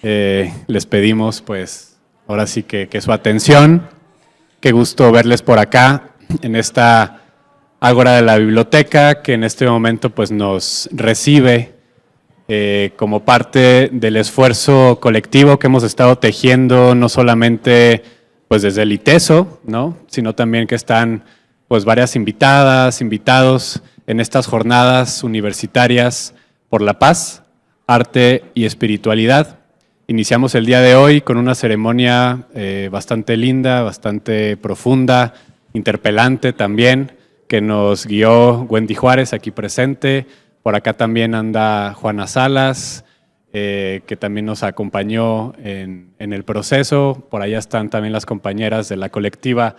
Les pedimos pues ahora sí que su atención. Qué gusto verles por acá en esta ágora de la biblioteca que en este momento pues nos recibe como parte del esfuerzo colectivo que hemos estado tejiendo, no solamente pues desde el ITESO, ¿no?, sino también que están pues varias invitadas, invitados en estas jornadas universitarias por la paz, arte y espiritualidad. Iniciamos el día de hoy con una ceremonia bastante linda, bastante profunda, interpelante también, que nos guió Wendy Juárez, aquí presente. Por acá también anda Juana Salas, que también nos acompañó en el proceso. Por allá están también las compañeras de la colectiva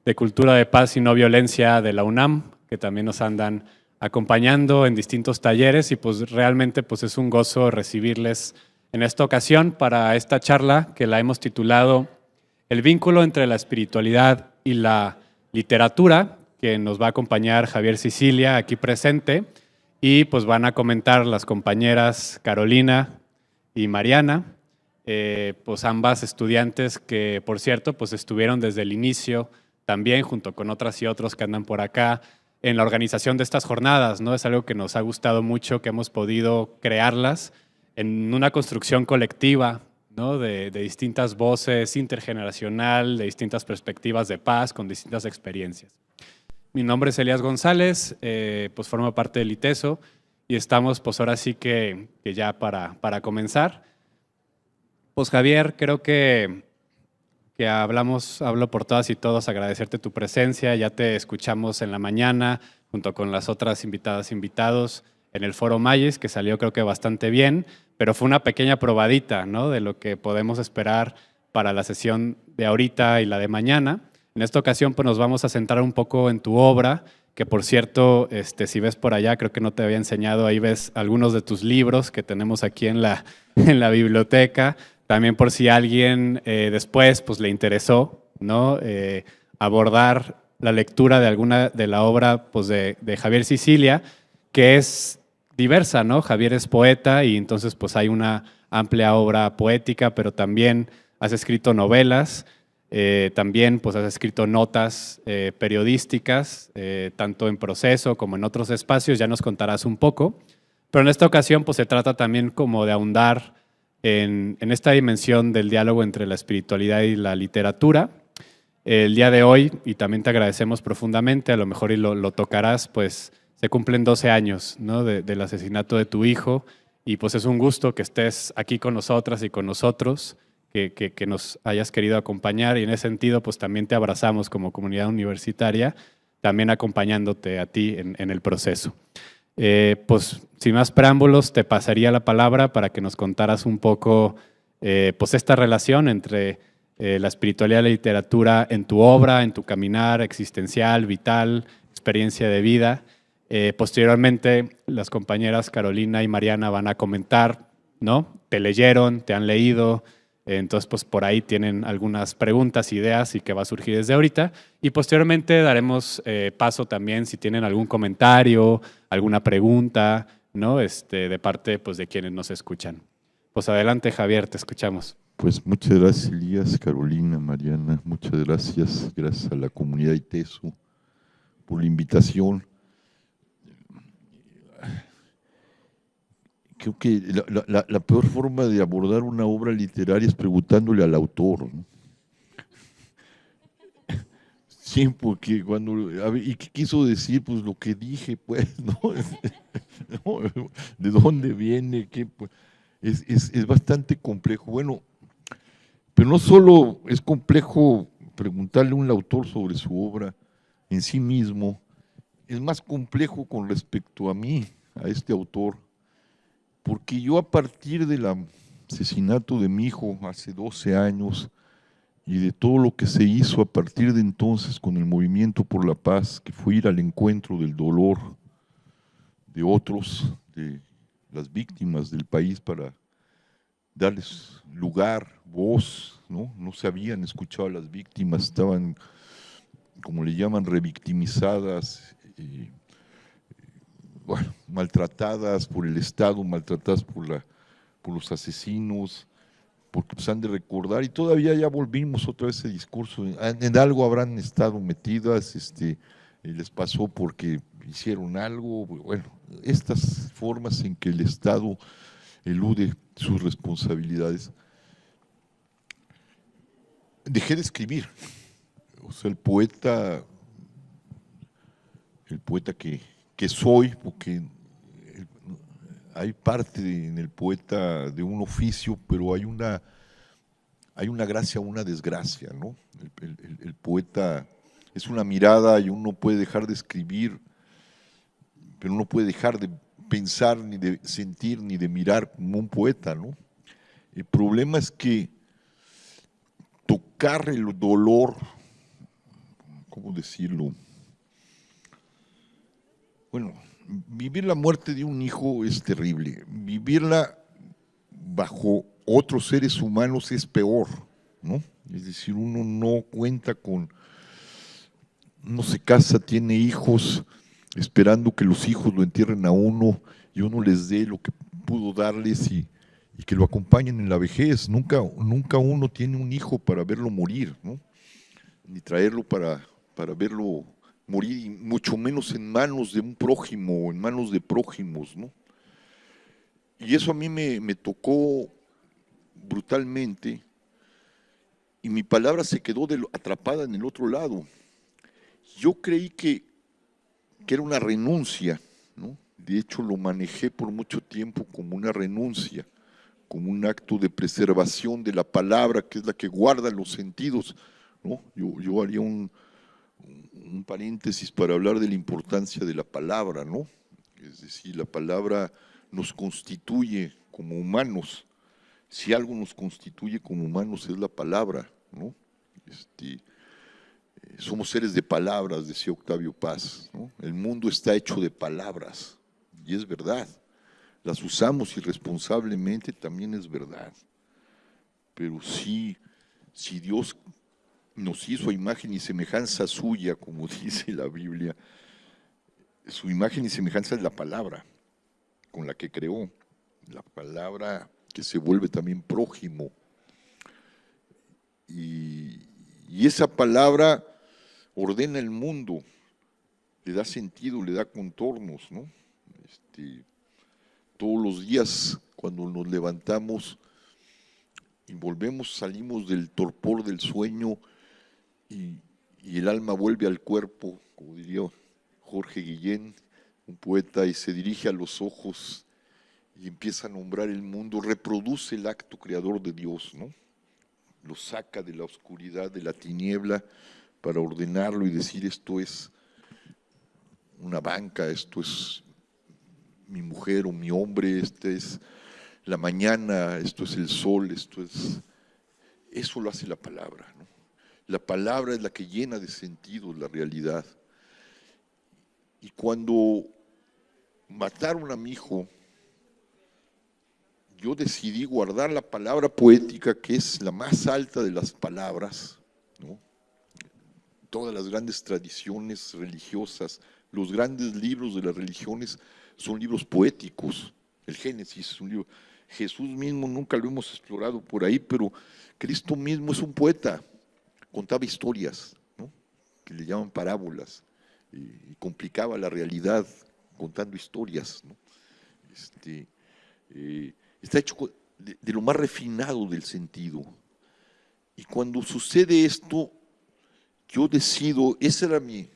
de Cultura de Paz y No Violencia de la UNAM, que también nos andan acompañando en distintos talleres, y pues realmente pues es un gozo recibirles en esta ocasión para esta charla que la hemos titulado El vínculo entre la espiritualidad y la literatura, que nos va a acompañar Javier Sicilia aquí presente, y pues van a comentar las compañeras Carolina y Mariana, pues ambas estudiantes que por cierto pues estuvieron desde el inicio también junto con otras y otros que andan por acá en la organización de estas jornadas, ¿no? Es algo que nos ha gustado mucho, que hemos podido crearlas en una construcción colectiva, ¿no?, de distintas voces, intergeneracional, de distintas perspectivas de paz, con distintas experiencias. Mi nombre es Elías González, pues formo parte del ITESO y estamos pues ahora sí que ya para comenzar. Pues Javier, creo que hablo por todas y todos, agradecerte tu presencia. Ya te escuchamos en la mañana junto con las otras invitadas, invitados en el Foro Mayes, que salió creo que bastante bien, pero fue una pequeña probadita, ¿no?, de lo que podemos esperar para la sesión de ahorita y la de mañana. En esta ocasión pues nos vamos a centrar un poco en tu obra, que por cierto, si ves por allá, creo que no te había enseñado, ahí ves algunos de tus libros que tenemos aquí en la biblioteca. También por si alguien después pues le interesó, ¿no?, abordar la lectura de alguna de la obra pues de Javier Sicilia, que es diversa, ¿no? Javier es poeta y entonces pues hay una amplia obra poética, pero también has escrito novelas, también pues has escrito notas periodísticas, tanto en Proceso como en otros espacios, ya nos contarás un poco, pero en esta ocasión pues se trata también como de ahondar en esta dimensión del diálogo entre la espiritualidad y la literatura. El día de hoy, y también te agradecemos profundamente, a lo mejor y lo tocarás, pues se cumplen 12 años, ¿no?, del asesinato de tu hijo, y pues es un gusto que estés aquí con nosotras y con nosotros, que nos hayas querido acompañar, y en ese sentido pues también te abrazamos como comunidad universitaria, también acompañándote a ti en el proceso. Pues sin más preámbulos, te pasaría la palabra para que nos contaras un poco pues esta relación entre la espiritualidad y la literatura en tu obra, en tu caminar existencial, vital, experiencia de vida. Posteriormente, las compañeras Carolina y Mariana van a comentar, ¿no? Te leyeron, te han leído, entonces pues por ahí tienen algunas preguntas, ideas, y que va a surgir desde ahorita. Y posteriormente daremos paso también si tienen algún comentario, alguna pregunta, ¿no?, de parte pues de quienes nos escuchan. Pues adelante, Javier, te escuchamos. Pues muchas gracias, Elías, Carolina, Mariana, muchas gracias. Gracias a la comunidad ITESO por la invitación. Creo que la peor forma de abordar una obra literaria es preguntándole al autor, ¿no? Sí, porque cuando, a ver, ¿y qué quiso decir? Pues lo que dije, pues, ¿no? ¿No? ¿De dónde viene? ¿Qué? Pues, es bastante complejo. Bueno, pero no solo es complejo preguntarle a un autor sobre su obra en sí mismo, es más complejo con respecto a mí, a este autor, porque yo a partir del asesinato de mi hijo hace 12 años y de todo lo que se hizo a partir de entonces con el Movimiento por la Paz, que fue ir al encuentro del dolor de otros, de las víctimas del país, para darles lugar, voz, ¿no? No se habían escuchado a las víctimas, estaban, como le llaman, revictimizadas, bueno, maltratadas por el Estado, maltratadas por los asesinos, porque pues han de recordar, y todavía ya volvimos otra vez ese discurso, en algo habrán estado metidas, les pasó porque hicieron algo, bueno, estas formas en que el Estado elude sus responsabilidades. Dejé de escribir, o sea, el poeta que soy, porque hay parte en el poeta de un oficio, pero hay una gracia, una desgracia, ¿no? El poeta es una mirada y uno puede dejar de escribir, pero no puede dejar de pensar, ni de sentir, ni de mirar como un poeta, ¿no? El problema es que tocar el dolor, ¿cómo decirlo? Bueno, vivir la muerte de un hijo es terrible. Vivirla bajo otros seres humanos es peor, ¿no? Es decir, uno no cuenta con, uno se casa, tiene hijos, esperando que los hijos lo entierren a uno y uno les dé lo que pudo darles y que lo acompañen en la vejez. Nunca uno tiene un hijo para verlo morir, ¿no? Ni traerlo para verlo morir, y mucho menos en manos de un prójimo o en manos de prójimos, ¿no? Y eso a mí me tocó brutalmente, y mi palabra se quedó atrapada en el otro lado. Yo creí que era una renuncia, ¿no? De hecho, lo manejé por mucho tiempo como una renuncia, como un acto de preservación de la palabra, que es la que guarda los sentidos, ¿no? Yo haría un paréntesis para hablar de la importancia de la palabra, ¿no? Es decir, la palabra nos constituye como humanos. Si algo nos constituye como humanos es la palabra, ¿no? Somos seres de palabras, decía Octavio Paz, ¿no? El mundo está hecho de palabras, y es verdad. Las usamos irresponsablemente, también es verdad. Pero sí, si Dios nos hizo a imagen y semejanza suya, como dice la Biblia, su imagen y semejanza es la palabra con la que creó, la palabra que se vuelve también prójimo. Y esa palabra ordena el mundo, le da sentido, le da contornos, ¿no? Todos los días cuando nos levantamos y volvemos, salimos del torpor del sueño y el alma vuelve al cuerpo, como diría Jorge Guillén, un poeta, y se dirige a los ojos y empieza a nombrar el mundo, reproduce el acto creador de Dios, ¿no? Lo saca de la oscuridad, de la tiniebla, para ordenarlo y decir: esto es una banca, esto es mi mujer o mi hombre, esta es la mañana, esto es el sol, eso lo hace la palabra, ¿no? La palabra es la que llena de sentido la realidad. Y cuando mataron a mi hijo, yo decidí guardar la palabra poética, que es la más alta de las palabras, ¿no? Todas las grandes tradiciones religiosas, los grandes libros de las religiones son libros poéticos. El Génesis es un libro. Jesús mismo nunca lo hemos explorado por ahí, pero Cristo mismo es un poeta. Contaba historias, ¿no? Que le llaman parábolas, y complicaba la realidad contando historias, ¿no? Está hecho de lo más refinado del sentido. Y cuando sucede esto, yo decido, ese era mi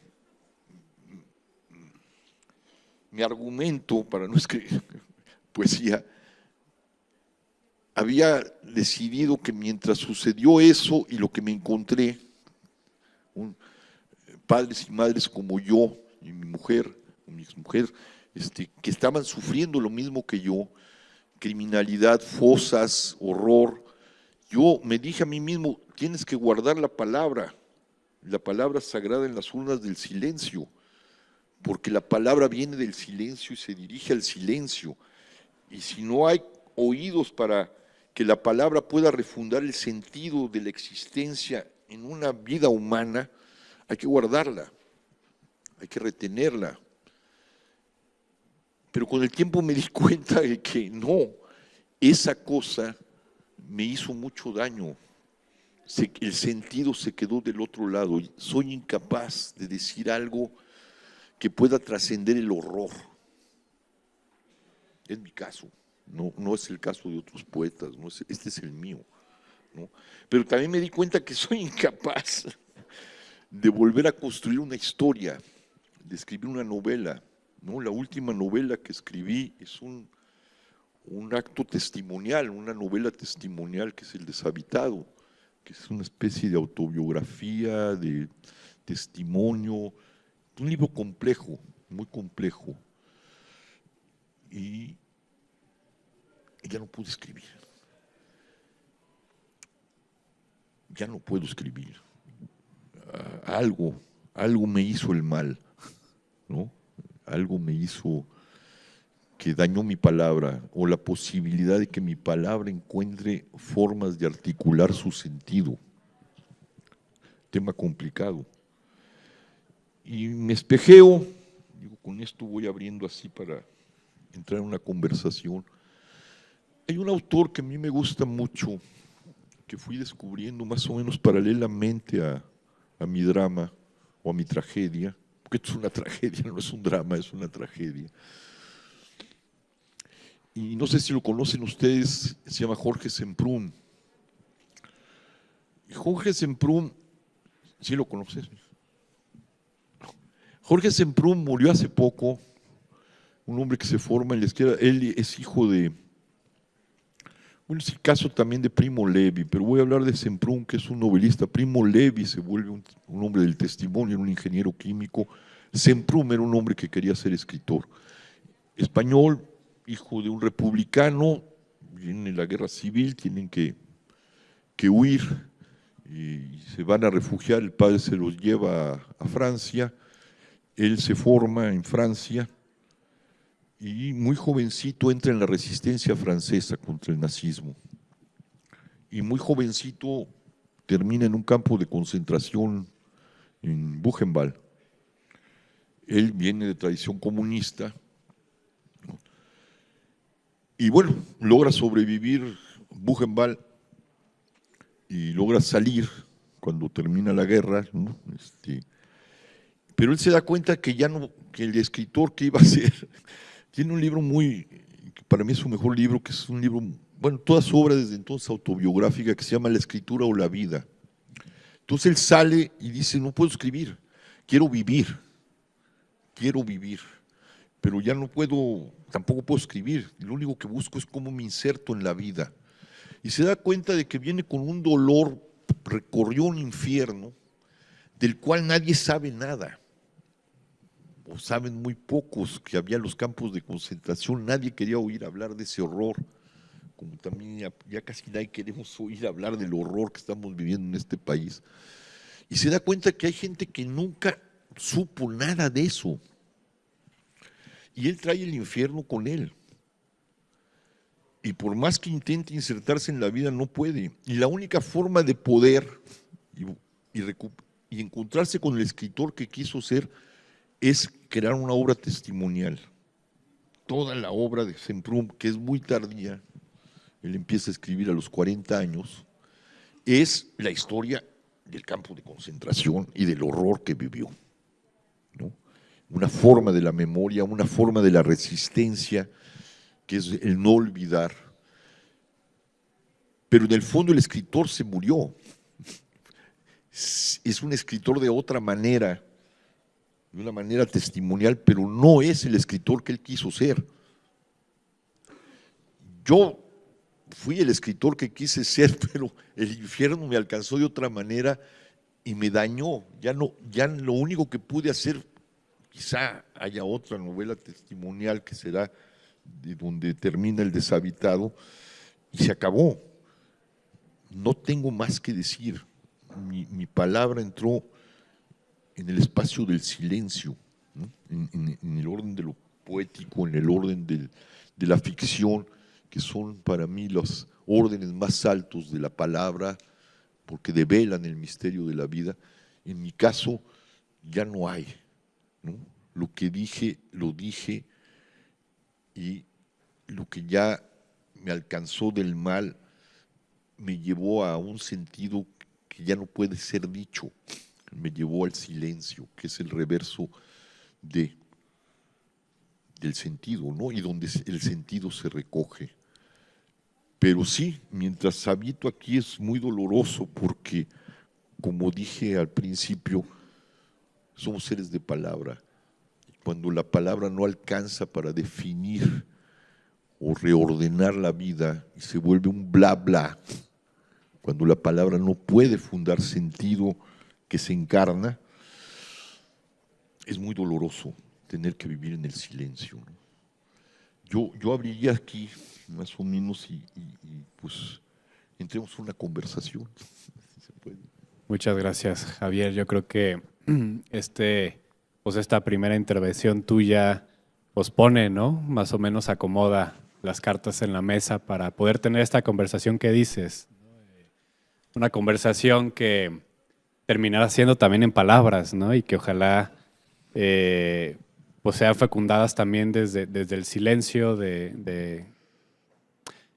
argumento para no escribir poesía. Había decidido que mientras sucedió eso y lo que me encontré, padres y madres como yo y mi mujer, mi exmujer, que estaban sufriendo lo mismo que yo, criminalidad, fosas, horror, yo me dije a mí mismo: tienes que guardar la palabra sagrada en las urnas del silencio, porque la palabra viene del silencio y se dirige al silencio. Y si no hay oídos para que la palabra pueda refundar el sentido de la existencia en una vida humana, hay que guardarla, hay que retenerla. Pero con el tiempo me di cuenta de que no, esa cosa me hizo mucho daño. El sentido se quedó del otro lado. Soy incapaz de decir algo que pueda trascender el horror. Es mi caso, no es el caso de otros poetas, este es el mío, ¿no? Pero también me di cuenta que soy incapaz de volver a construir una historia, de escribir una novela, ¿no? La última novela que escribí es un acto testimonial, una novela testimonial que es El Deshabitado, que es una especie de autobiografía, de testimonio, un libro complejo, muy complejo. Y ya no pude escribir. Ya no puedo escribir. Algo me hizo el mal, ¿no? Algo me hizo que dañó mi palabra, o la posibilidad de que mi palabra encuentre formas de articular su sentido. Tema complicado. Y me espejeo, digo, con esto voy abriendo así para entrar en una conversación. Hay un autor que a mí me gusta mucho, que fui descubriendo más o menos paralelamente a mi drama o a mi tragedia, porque esto es una tragedia, no es un drama, es una tragedia. Y no sé si lo conocen ustedes, se llama Jorge Semprún. Y Jorge Semprún, ¿sí lo conoces? Jorge Semprún murió hace poco, un hombre que se forma en la izquierda. Él es hijo de, bueno, es el caso también de Primo Levi, pero voy a hablar de Semprún, que es un novelista. Primo Levi se vuelve un hombre del testimonio, era un ingeniero químico. Semprún era un hombre que quería ser escritor. Español, hijo de un republicano, viene la guerra civil, tienen que huir y se van a refugiar. El padre se los lleva a Francia, él se forma en Francia y muy jovencito entra en la resistencia francesa contra el nazismo. Y muy jovencito termina en un campo de concentración en Buchenwald. Él viene de tradición comunista, ¿no? Y bueno, logra sobrevivir Buchenwald y logra salir cuando termina la guerra, ¿no? Pero él se da cuenta que ya no, que el escritor que iba a ser, tiene un libro que para mí es su mejor libro, que es un libro, bueno, toda su obra desde entonces autobiográfica, que se llama La escritura o la vida. Entonces él sale y dice, no puedo escribir, quiero vivir, pero ya no puedo, tampoco puedo escribir, lo único que busco es cómo me inserto en la vida. Y se da cuenta de que viene con un dolor, recorrió un infierno del cual nadie sabe nada, o saben muy pocos, que había los campos de concentración. Nadie quería oír hablar de ese horror, como también ya casi nadie queremos oír hablar del horror que estamos viviendo en este país. Y se da cuenta que hay gente que nunca supo nada de eso, y él trae el infierno con él. Y por más que intente insertarse en la vida, no puede. Y la única forma de poder y encontrarse con el escritor que quiso ser es crear una obra testimonial. Toda la obra de Semprún, que es muy tardía, él empieza a escribir a los 40 años, es la historia del campo de concentración y del horror que vivió, ¿no? Una forma de la memoria, una forma de la resistencia, que es el no olvidar. Pero en el fondo el escritor se murió. Es un escritor de otra manera, de una manera testimonial, pero no es el escritor que él quiso ser. Yo fui el escritor que quise ser, pero el infierno me alcanzó de otra manera y me dañó. Ya lo único que pude hacer, quizá haya otra novela testimonial que será de donde termina El Deshabitado, y se acabó. No tengo más que decir. Mi palabra entró en el espacio del silencio, ¿no? En el orden de lo poético, en el orden de la ficción, que son para mí los órdenes más altos de la palabra, porque develan el misterio de la vida. En mi caso, ya no hay, ¿no? Lo que dije, lo dije, y lo que ya me alcanzó del mal, me llevó a un sentido que ya no puede ser dicho, me llevó al silencio, que es el reverso del sentido, ¿no? Y donde el sentido se recoge. Pero sí, mientras habito aquí es muy doloroso porque, como dije al principio, somos seres de palabra. Cuando la palabra no alcanza para definir o reordenar la vida y se vuelve un bla bla, cuando la palabra no puede fundar sentido que se encarna, es muy doloroso tener que vivir en el silencio, ¿no? Yo abriría aquí más o menos y pues entremos en una conversación. Si se puede. Muchas gracias, Javier. Yo creo que pues esta primera intervención tuya pues pone, ¿no? Más o menos acomoda las cartas en la mesa para poder tener esta conversación que dices. Una conversación que terminará siendo también en palabras, ¿no? Y que ojalá pues sean fecundadas también desde el silencio, de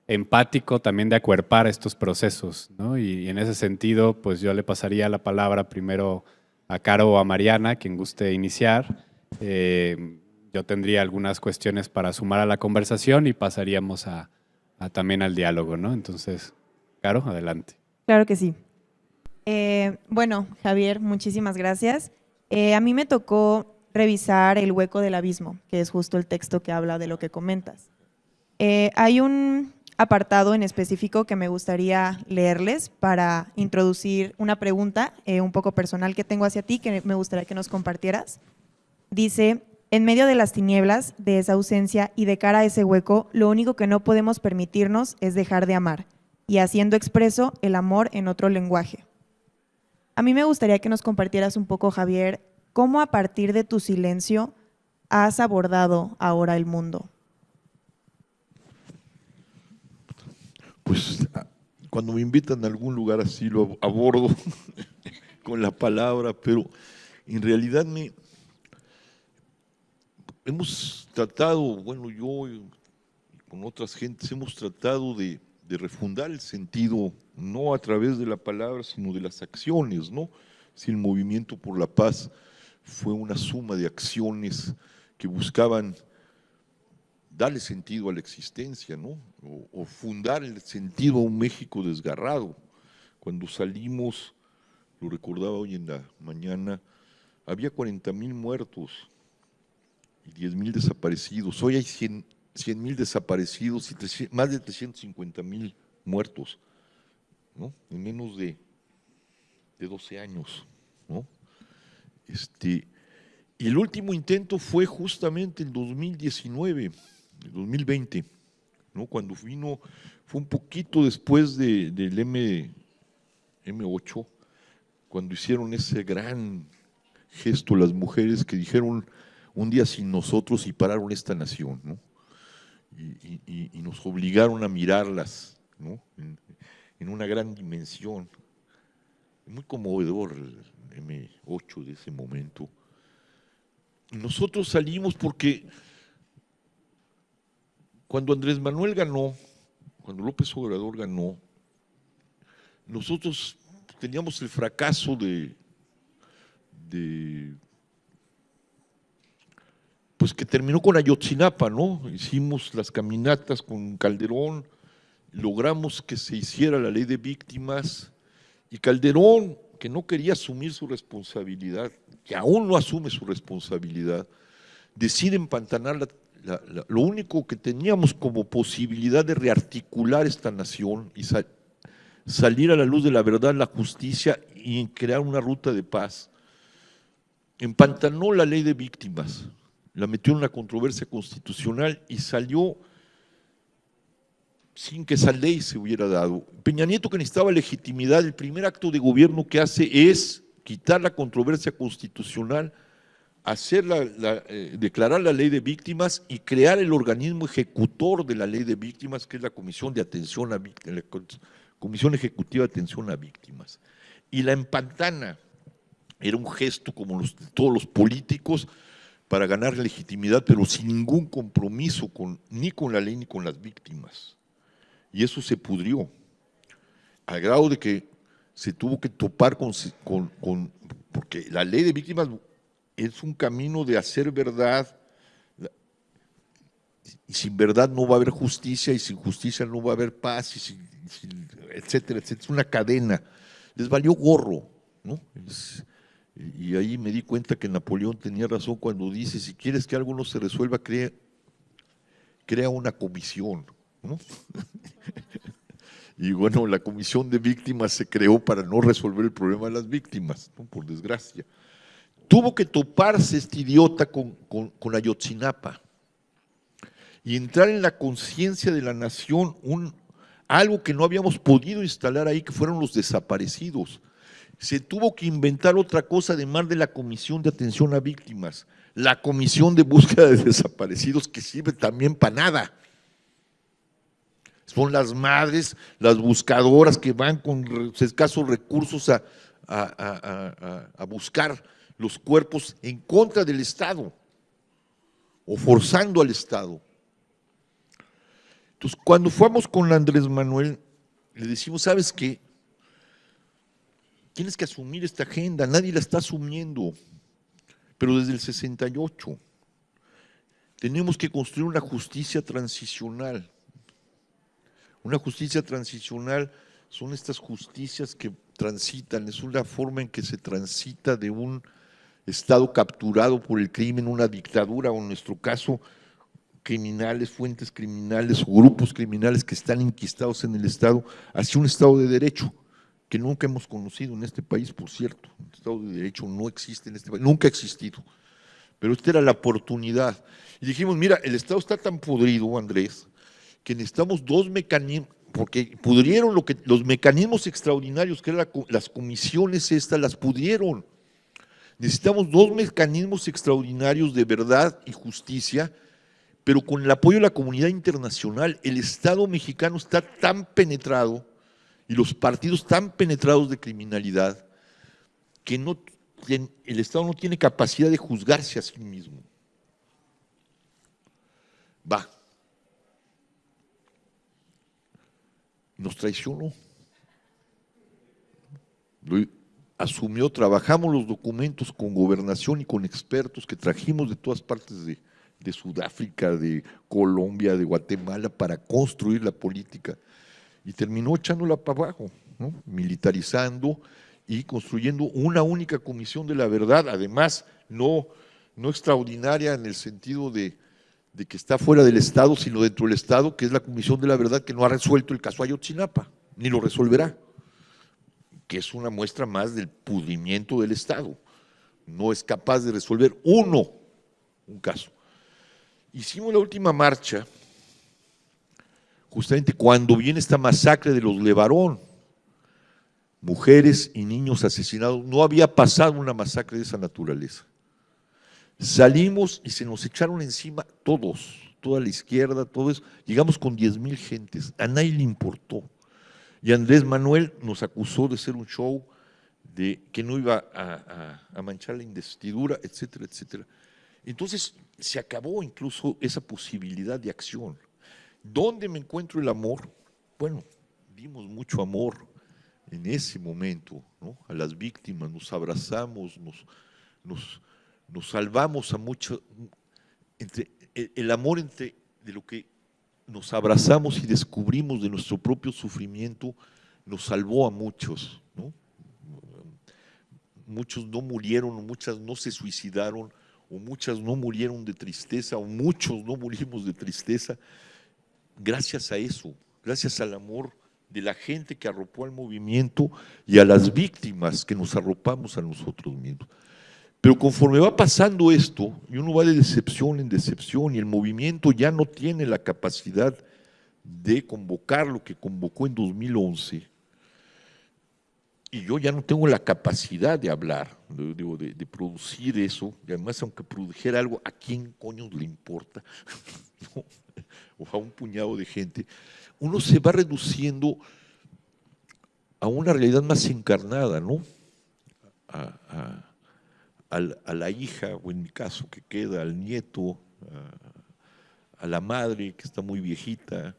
empático, también de acuerpar estos procesos, ¿no? Y en ese sentido, pues yo le pasaría la palabra primero a Caro o a Mariana, quien guste iniciar. Yo tendría algunas cuestiones para sumar a la conversación y pasaríamos también al diálogo, ¿no? Entonces, Caro, adelante. Claro que sí. Bueno, Javier, muchísimas gracias. A mí me tocó revisar El hueco del abismo, que es justo el texto que habla de lo que comentas. Hay un apartado en específico que me gustaría leerles para introducir una pregunta un poco personal que tengo hacia ti, que me gustaría que nos compartieras. Dice: en medio de las tinieblas, de esa ausencia y de cara a ese hueco, lo único que no podemos permitirnos es dejar de amar, y haciendo expreso el amor en otro lenguaje. A mí me gustaría que nos compartieras un poco, Javier, cómo a partir de tu silencio has abordado ahora el mundo. Pues cuando me invitan a algún lugar así lo abordo con la palabra, pero en realidad hemos tratado, bueno, yo y con otras gentes hemos tratado de refundar el sentido, no a través de la palabra, sino de las acciones, ¿no? Si el movimiento por la paz fue una suma de acciones que buscaban darle sentido a la existencia, ¿no? O fundar el sentido a un México desgarrado. Cuando salimos, lo recordaba hoy en la mañana, había 40,000 muertos y 10,000 desaparecidos. Hoy hay 100,000 desaparecidos y más de 350,000 muertos, ¿no? En menos de 12 años, ¿no? Y el último intento fue justamente en 2019, el 2020, ¿no? Cuando vino, fue un poquito después del M8, cuando hicieron ese gran gesto las mujeres que dijeron un día sin nosotros y pararon esta nación, ¿no? Y nos obligaron a mirarlas, ¿no? En una gran dimensión. Muy conmovedor el M8 de ese momento. Nosotros salimos porque cuando Andrés Manuel ganó, cuando López Obrador ganó, nosotros teníamos el fracaso pues que terminó con Ayotzinapa, ¿no? Hicimos las caminatas con Calderón, logramos que se hiciera la ley de víctimas y Calderón, que no quería asumir su responsabilidad, que aún no asume su responsabilidad, decide empantanar lo único que teníamos como posibilidad de rearticular esta nación y salir a la luz de la verdad, la justicia y crear una ruta de paz. Empantanó la ley de víctimas, la metió en una controversia constitucional y salió sin que esa ley se hubiera dado. Peña Nieto, que necesitaba legitimidad, el primer acto de gobierno que hace es quitar la controversia constitucional, declarar la ley de víctimas y crear el organismo ejecutor de la ley de víctimas, que es la Comisión de Atención a Víctimas, la Comisión Ejecutiva de Atención a Víctimas. Y la empantana, era un gesto como todos los políticos para ganar legitimidad, pero sin ningún compromiso ni con la ley ni con las víctimas. Y eso se pudrió. al grado de que se tuvo que topar porque la ley de víctimas es un camino de hacer verdad, y sin verdad no va a haber justicia, y sin justicia no va a haber paz, etcétera, etcétera. Es una cadena. Les valió gorro, ¿no? Y ahí me di cuenta que Napoleón tenía razón cuando dice, si quieres que algo no se resuelva, crea una comisión, ¿no? Y bueno, la comisión de víctimas se creó para no resolver el problema de las víctimas, ¿no? Por desgracia. Tuvo que toparse este idiota con Ayotzinapa y entrar en la conciencia de la nación algo que no habíamos podido instalar ahí, que fueron los desaparecidos. Se tuvo que inventar otra cosa además de la Comisión de Atención a Víctimas, la Comisión de Búsqueda de Desaparecidos, que sirve también para nada. Son las madres, las buscadoras que van con escasos recursos a buscar los cuerpos en contra del Estado o forzando al Estado. Entonces, cuando fuimos con Andrés Manuel, le decimos, ¿sabes qué? Tienes que asumir esta agenda, nadie la está asumiendo, pero desde el 68 tenemos que construir una justicia transicional. Una justicia transicional son estas justicias que transitan, es una forma en que se transita de un Estado capturado por el crimen, una dictadura, o en nuestro caso, criminales, fuentes criminales o grupos criminales que están enquistados en el Estado, hacia un Estado de Derecho, que nunca hemos conocido en este país, por cierto. El Estado de Derecho no existe en este país, nunca ha existido. Pero esta era la oportunidad. Y dijimos, mira, el Estado está tan podrido, Andrés, que necesitamos dos mecanismos, porque pudrieron los mecanismos extraordinarios, que eran las comisiones estas, las pudrieron. Necesitamos dos mecanismos extraordinarios de verdad y justicia, pero con el apoyo de la comunidad internacional. El Estado mexicano está tan penetrado y los partidos tan penetrados de criminalidad que el Estado no tiene capacidad de juzgarse a sí mismo. Nos traicionó. Lo asumió, trabajamos los documentos con gobernación y con expertos que trajimos de todas partes de Sudáfrica, de Colombia, de Guatemala, para construir la política, y terminó echándola para abajo, ¿no? Militarizando y construyendo una única comisión de la verdad, además no extraordinaria en el sentido de que está fuera del Estado, sino dentro del Estado, que es la Comisión de la Verdad, que no ha resuelto el caso Ayotzinapa, ni lo resolverá, que es una muestra más del pudrimiento del Estado. No es capaz de resolver un caso. Hicimos la última marcha justamente cuando viene esta masacre de los Levarón, mujeres y niños asesinados. No había pasado una masacre de esa naturaleza. Salimos y se nos echaron encima todos, toda la izquierda, todo eso. Llegamos con 10,000 gentes, a nadie le importó. Y Andrés Manuel nos acusó de ser un show, de que no iba a manchar la investidura, etcétera, etcétera. Entonces se acabó incluso esa posibilidad de acción. ¿Dónde me encuentro el amor? Bueno, dimos mucho amor en ese momento, ¿no? A las víctimas, nos abrazamos, nos salvamos a mucho, el amor de lo que nos abrazamos y descubrimos de nuestro propio sufrimiento, nos salvó a muchos, ¿no? Muchos no murieron, muchas no se suicidaron, o muchas no murieron de tristeza, o muchos no morimos de tristeza, gracias a eso, gracias al amor de la gente que arropó al movimiento y a las víctimas que nos arropamos a nosotros mismos. Pero conforme va pasando esto, y uno va de decepción en decepción, y el movimiento ya no tiene la capacidad de convocar lo que convocó en 2011, y yo ya no tengo la capacidad de hablar, de producir eso, y además aunque produjera algo, ¿a quién coño le importa? ¿No? O a un puñado de gente. Uno se va reduciendo a una realidad más encarnada, ¿no? A la hija, o en mi caso que queda, al nieto, a la madre que está muy viejita,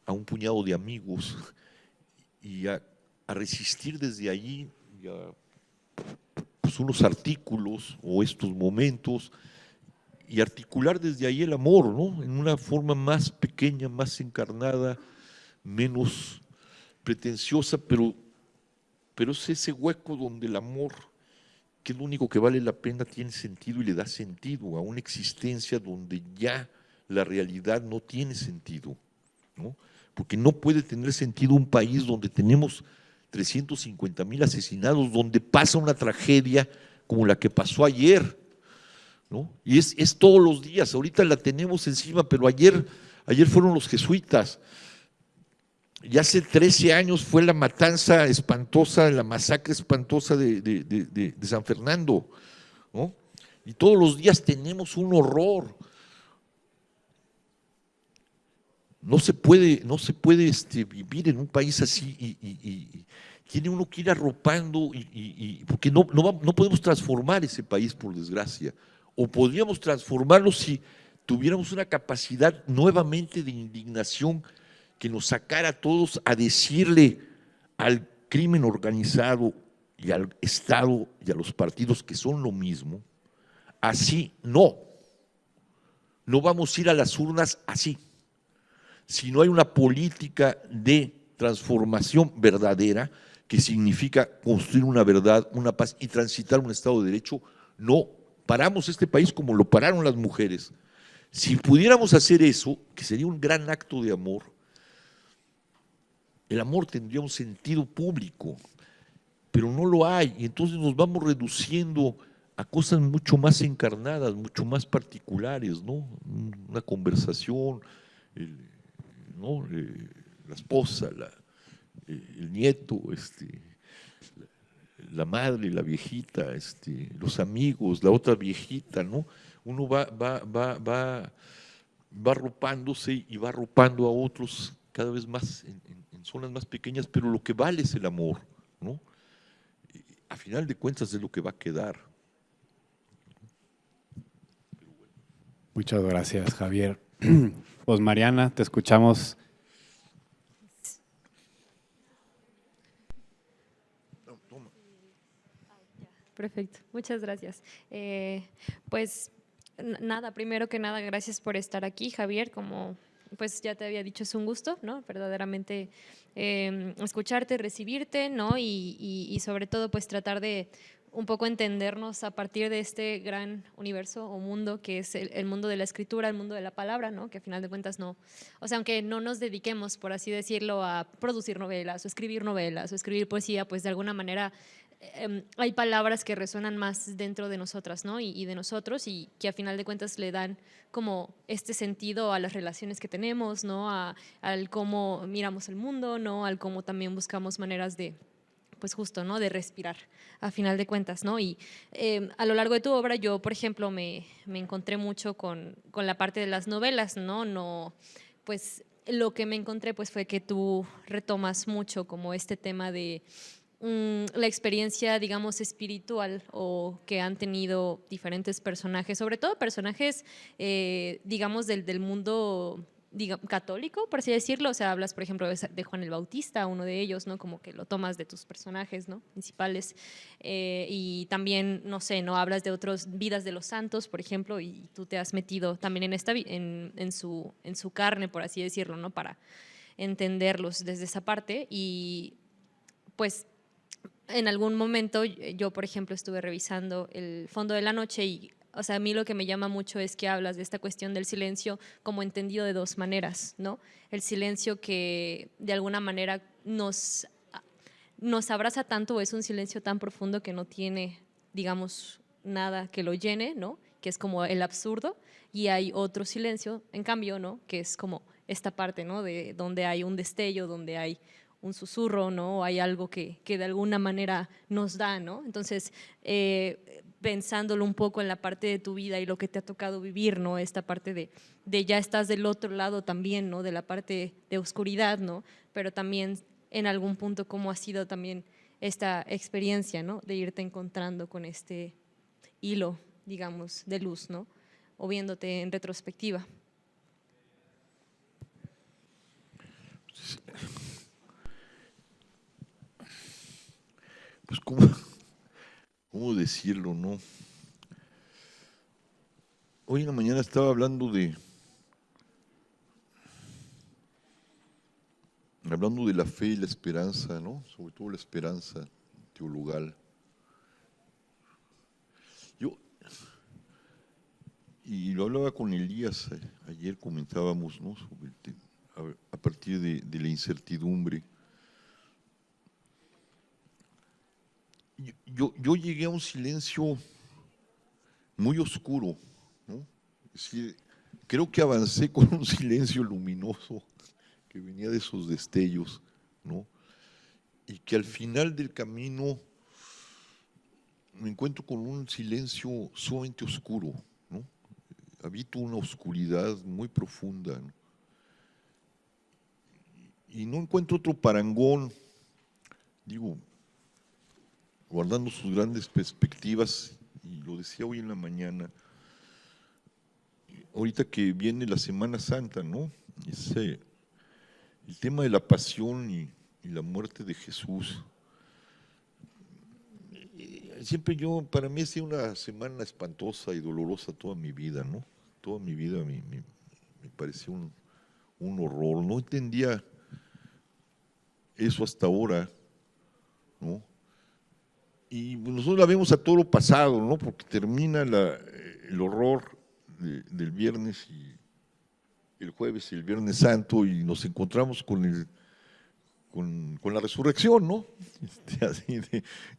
a un puñado de amigos y a resistir desde allí y a, pues, unos artículos o estos momentos y articular desde ahí el amor, ¿no? En una forma más pequeña, más encarnada, menos pretenciosa, pero es ese hueco donde el amor, que es lo único que vale la pena, tiene sentido y le da sentido a una existencia donde ya la realidad no tiene sentido, ¿no? Porque no puede tener sentido un país donde tenemos 350,000 asesinados, donde pasa una tragedia como la que pasó ayer, ¿no? Y es todos los días, ahorita la tenemos encima, pero ayer fueron los jesuitas. Y hace 13 años fue la matanza espantosa, la masacre espantosa de San Fernando, ¿no? Y todos los días tenemos un horror. No se puede vivir en un país así y tiene uno que ir arropando, porque no podemos transformar ese país, por desgracia. O podríamos transformarlo si tuviéramos una capacidad nuevamente de indignación que nos sacara a todos a decirle al crimen organizado y al Estado y a los partidos, que son lo mismo, así no vamos a ir a las urnas así. Si no hay una política de transformación verdadera, que significa construir una verdad, una paz y transitar un Estado de Derecho, no paramos este país como lo pararon las mujeres. Si pudiéramos hacer eso, que sería un gran acto de amor, el amor tendría un sentido público, pero no lo hay, y entonces nos vamos reduciendo a cosas mucho más encarnadas, mucho más particulares, ¿no? Una conversación, ¿no? La esposa, el nieto, la madre, la viejita, los amigos, la otra viejita, ¿no? Uno va arropándose y va arropando a otros cada vez más en zonas más pequeñas, pero lo que vale es el amor, ¿no? A final de cuentas es lo que va a quedar. Muchas gracias, Javier. Pues Mariana, te escuchamos. Perfecto, muchas gracias. Pues nada, primero que nada, gracias por estar aquí, Javier. Como pues ya te había dicho, es un gusto, ¿no? Verdaderamente escucharte, recibirte, ¿no? Y sobre todo, pues tratar de un poco entendernos a partir de este gran universo o mundo que es el mundo de la escritura, el mundo de la palabra, ¿no? Que a final de cuentas no, o sea, aunque no nos dediquemos, por así decirlo, a producir novelas o escribir poesía, pues de alguna manera hay palabras que resuenan más dentro de nosotras, ¿no? Y de nosotros, y que a final de cuentas le dan como este sentido a las relaciones que tenemos, ¿no? Al cómo miramos el mundo, ¿no? Al cómo también buscamos maneras de, pues justo, ¿no? De respirar, a final de cuentas, ¿no? Y a lo largo de tu obra yo, por ejemplo, me encontré mucho con la parte de las novelas, ¿no? No, pues lo que me encontré pues fue que tú retomas mucho como este tema de la experiencia, digamos, espiritual o que han tenido diferentes personajes, sobre todo personajes, digamos, del mundo católico, por así decirlo. O sea, hablas, por ejemplo, de Juan el Bautista, uno de ellos, ¿no? Como que lo tomas de tus personajes, ¿no? Principales. Y también, no sé, ¿no? Hablas de otras vidas de los santos, por ejemplo, y tú te has metido también en su carne, por así decirlo, ¿no? Para entenderlos desde esa parte. Y pues en algún momento yo, por ejemplo, estuve revisando El fondo de la noche y, o sea, a mí lo que me llama mucho es que hablas de esta cuestión del silencio como entendido de dos maneras, ¿no? El silencio que de alguna manera nos abraza tanto, o es un silencio tan profundo que no tiene, digamos, nada que lo llene, ¿no? Que es como el absurdo, y hay otro silencio, en cambio, ¿no? Que es como esta parte, ¿no? De donde hay un destello, donde hay un susurro, ¿no? Hay algo que de alguna manera nos da, ¿no? Entonces, pensándolo un poco en la parte de tu vida y lo que te ha tocado vivir, ¿no? Esta parte de ya estás del otro lado también, ¿no? De la parte de oscuridad, ¿no? Pero también en algún punto cómo ha sido también esta experiencia, ¿no? De irte encontrando con este hilo, digamos, de luz, ¿no? O viéndote en retrospectiva. pues, ¿cómo decirlo, no? Hoy en la mañana estaba hablando de la fe y la esperanza, ¿no? Sobre todo la esperanza teologal. Y lo hablaba con Elías, ayer comentábamos, ¿no? Sobre a partir de la incertidumbre. Yo llegué a un silencio muy oscuro, ¿no? Es decir, creo que avancé con un silencio luminoso que venía de esos destellos, ¿no? Y que al final del camino me encuentro con un silencio sumamente oscuro, ¿no? Habito una oscuridad muy profunda, ¿no? Y no encuentro otro parangón, digo, guardando sus grandes perspectivas, y lo decía hoy en la mañana, ahorita que viene la Semana Santa, ¿no? El tema de la pasión y la muerte de Jesús. Siempre para mí ha sido una semana espantosa y dolorosa toda mi vida, ¿no? Toda mi vida me pareció un horror. No entendía eso hasta ahora, ¿no? Y nosotros la vemos a todo lo pasado, ¿no? Porque termina el horror del viernes y el jueves y el Viernes Santo y nos encontramos con la resurrección, ¿no?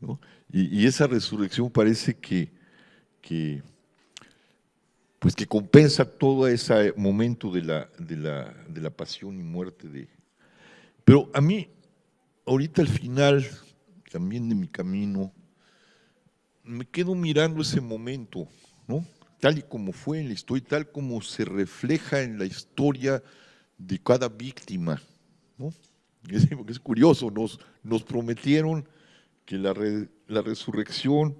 ¿no? Y esa resurrección parece que compensa todo ese momento de la pasión y muerte. Pero a mí, ahorita al final también de mi camino, me quedo mirando ese momento, ¿no? Tal y como fue en la historia, tal como se refleja en la historia de cada víctima, ¿no? Es curioso, nos prometieron que la resurrección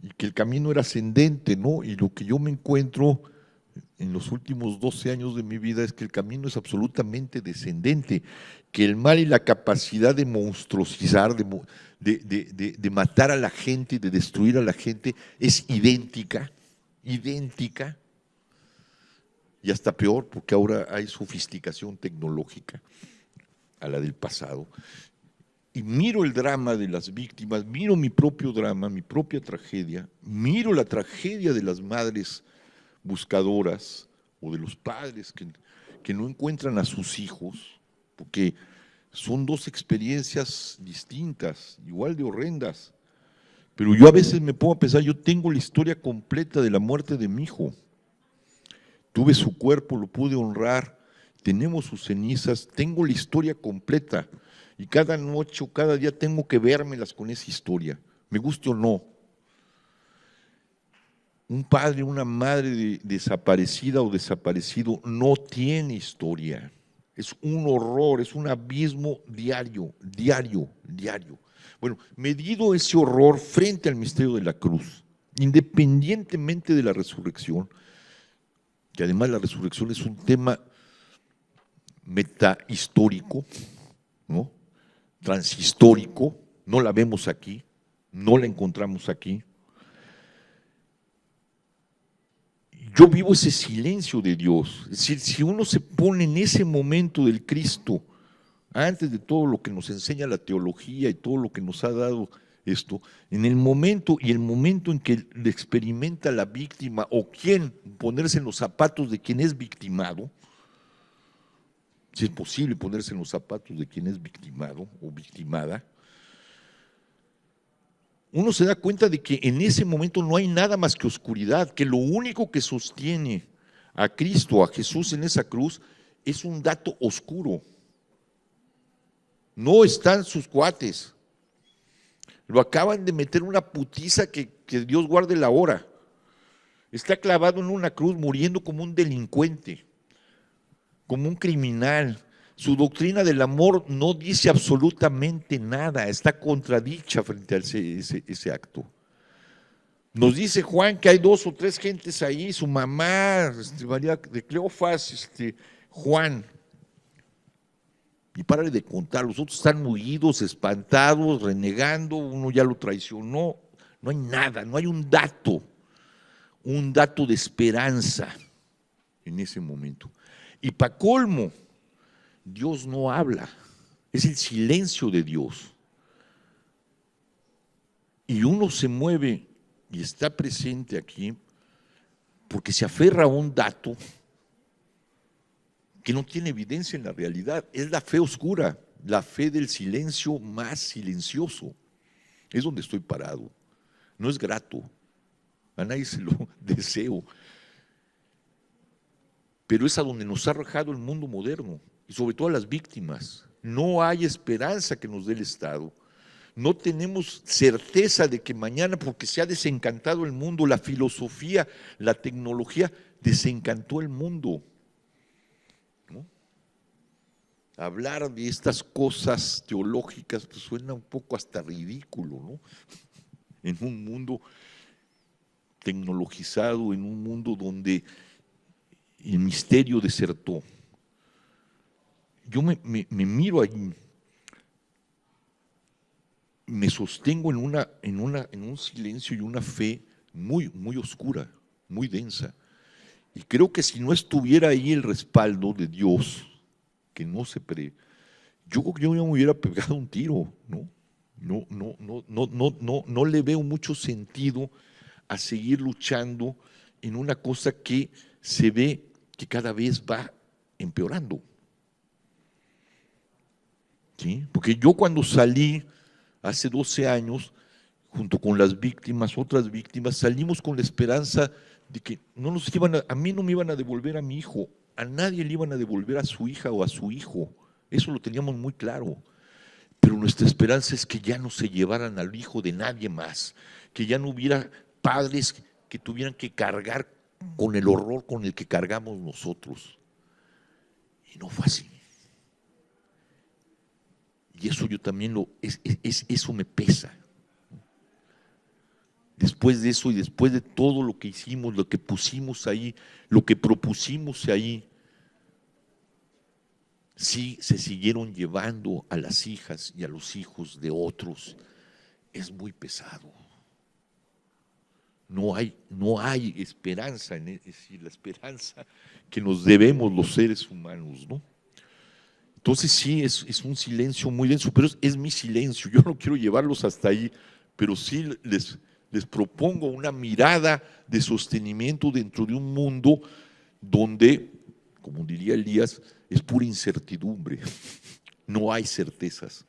y que el camino era ascendente, ¿no? Y lo que yo me encuentro en los últimos 12 años de mi vida es que el camino es absolutamente descendente, que el mal y la capacidad de monstruosizar, de matar a la gente, de destruir a la gente, es idéntica, y hasta peor, porque ahora hay sofisticación tecnológica a la del pasado. Y miro el drama de las víctimas, miro mi propio drama, mi propia tragedia, miro la tragedia de las madres buscadoras o de los padres que no encuentran a sus hijos, porque son dos experiencias distintas, igual de horrendas. Pero yo a veces me pongo a pensar, yo tengo la historia completa de la muerte de mi hijo. Tuve su cuerpo, lo pude honrar, tenemos sus cenizas, tengo la historia completa. Y cada noche o cada día tengo que vérmelas con esa historia, me guste o no. Un padre, una madre desaparecida o desaparecido no tiene historia. Es un horror, es un abismo diario. Bueno, medido ese horror frente al misterio de la cruz, independientemente de la resurrección, que además la resurrección es un tema metahistórico, ¿no? Transhistórico, no la vemos aquí, no la encontramos aquí. Yo vivo ese silencio de Dios, es decir, si uno se pone en ese momento del Cristo, antes de todo lo que nos enseña la teología y todo lo que nos ha dado esto, en el momento en que le experimenta la víctima o quien ponerse en los zapatos de quien es victimado, si es posible ponerse en los zapatos de quien es victimado o victimada, uno se da cuenta de que en ese momento no hay nada más que oscuridad, que lo único que sostiene a Cristo, a Jesús en esa cruz, es un dato oscuro. No están sus cuates. Lo acaban de meter una putiza que Dios guarde la hora. Está clavado en una cruz muriendo como un delincuente, como un criminal. Su doctrina del amor no dice absolutamente nada, está contradicha frente a ese acto. Nos dice Juan que hay 2 o 3 gentes ahí, su mamá, María de Cleofas, Juan. Y párale de contar, los otros están huidos, espantados, renegando, uno ya lo traicionó. No hay nada, no hay un dato de esperanza en ese momento. Y para colmo, Dios no habla, es el silencio de Dios. Y uno se mueve y está presente aquí porque se aferra a un dato que no tiene evidencia en la realidad. Es la fe oscura, la fe del silencio más silencioso. Es donde estoy parado. No es grato, a nadie se lo deseo, pero es a donde nos ha arrojado el mundo moderno y sobre todo a las víctimas. No hay esperanza que nos dé el Estado. No tenemos certeza de que mañana, porque se ha desencantado el mundo, la filosofía, la tecnología, desencantó el mundo, ¿no? Hablar de estas cosas teológicas pues suena un poco hasta ridículo, ¿no? En un mundo tecnologizado, en un mundo donde el misterio desertó. Yo me miro allí, me sostengo en un silencio y una fe muy, muy oscura, muy densa. Y creo que si no estuviera ahí el respaldo de Dios, que no se yo creo que yo me hubiera pegado un tiro, ¿no? No le veo mucho sentido a seguir luchando en una cosa que se ve que cada vez va empeorando. ¿Sí? Porque yo cuando salí hace 12 años, junto con las víctimas, otras víctimas, salimos con la esperanza de que no nos a mí no me iban a devolver a mi hijo, a nadie le iban a devolver a su hija o a su hijo. Eso lo teníamos muy claro. Pero nuestra esperanza es que ya no se llevaran al hijo de nadie más, que ya no hubiera padres que tuvieran que cargar con el horror con el que cargamos nosotros. Y no fue así. Y eso yo también eso me pesa. Después de eso y después de todo lo que hicimos, lo que pusimos ahí, lo que propusimos ahí, sí se siguieron llevando a las hijas y a los hijos de otros. Es muy pesado. No hay esperanza, es decir, la esperanza que nos debemos los seres humanos, ¿no? Entonces sí, es un silencio muy denso, pero es mi silencio. Yo no quiero llevarlos hasta ahí, pero sí les propongo una mirada de sostenimiento dentro de un mundo donde, como diría Elías, es pura incertidumbre. No hay certezas,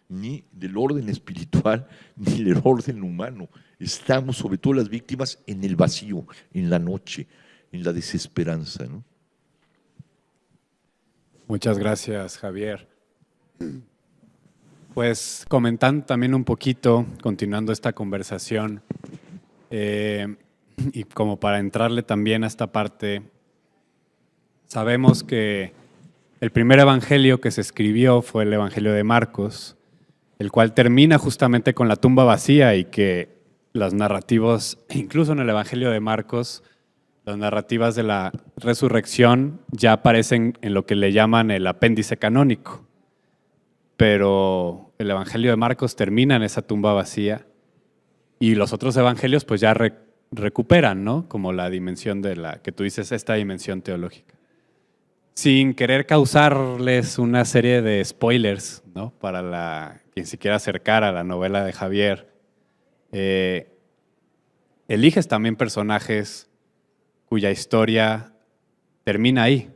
ni del orden espiritual, ni del orden humano. Estamos, sobre todo las víctimas, en el vacío, en la noche, en la desesperanza, ¿no? Muchas gracias, Javier. Pues comentando también un poquito, continuando esta conversación, y como para entrarle también a esta parte, sabemos que el primer evangelio que se escribió fue el Evangelio de Marcos, el cual termina justamente con la tumba vacía y que los narrativos, incluso en el Evangelio de Marcos, las narrativas de la resurrección ya aparecen en lo que le llaman el apéndice canónico, pero el Evangelio de Marcos termina en esa tumba vacía y los otros evangelios pues ya recuperan, ¿no? Como la dimensión de la que tú dices, esta dimensión teológica. Sin querer causarles una serie de spoilers, ¿no? Para quien se quiera acercar a la novela de Javier, eliges también personajes cuya historia termina ahí.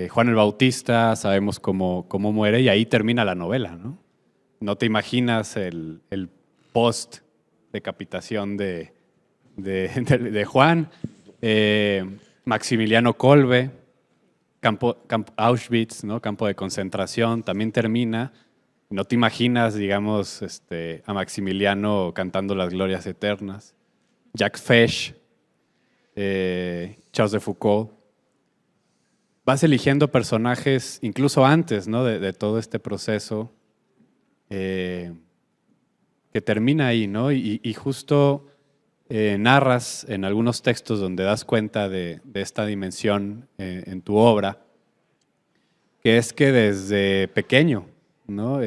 Juan el Bautista, sabemos cómo muere y ahí termina la novela, ¿no? No te imaginas el post decapitación de Juan, Maximiliano Kolbe, Auschwitz, ¿no? Campo de concentración, también termina. No te imaginas, digamos, a Maximiliano cantando las glorias eternas. Jacques Fesch, Charles de Foucault. Vas eligiendo personajes incluso antes, ¿no? de todo este proceso que termina ahí, ¿no? Y justo narras en algunos textos donde das cuenta de esta dimensión en tu obra, que es que desde pequeño, ¿no?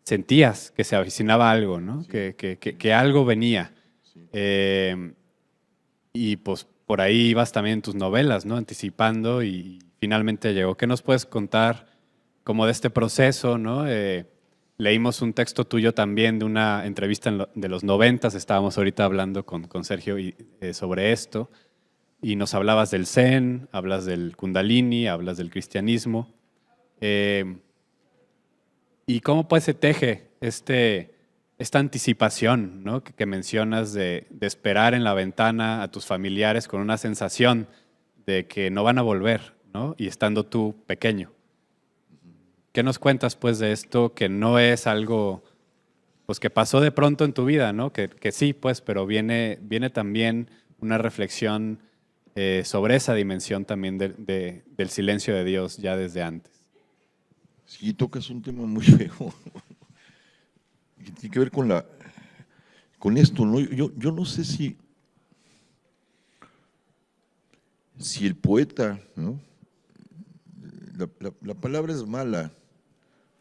Sentías que se avecinaba algo, ¿no? Sí. Que algo venía. Sí. Y pues por ahí ibas también en tus novelas, ¿no? Anticipando y finalmente llegó. ¿Qué nos puedes contar como de este proceso, ¿no? Leímos un texto tuyo también de una entrevista de los 90, estábamos ahorita hablando con Sergio sobre esto, y nos hablabas del Zen, hablas del Kundalini, hablas del cristianismo. ¿Y cómo pues se teje esta anticipación, ¿no? que mencionas de esperar en la ventana a tus familiares con una sensación de que no van a volver, ¿no? Y estando tú pequeño? ¿Qué nos cuentas pues de esto que no es algo pues que pasó de pronto en tu vida, ¿no? Que sí, pues, pero viene también una reflexión sobre esa dimensión también del silencio de Dios ya desde antes? Sí, tocas un tema muy feo, que tiene que ver con esto, ¿no? Yo no sé si el poeta, ¿no? La palabra es mala.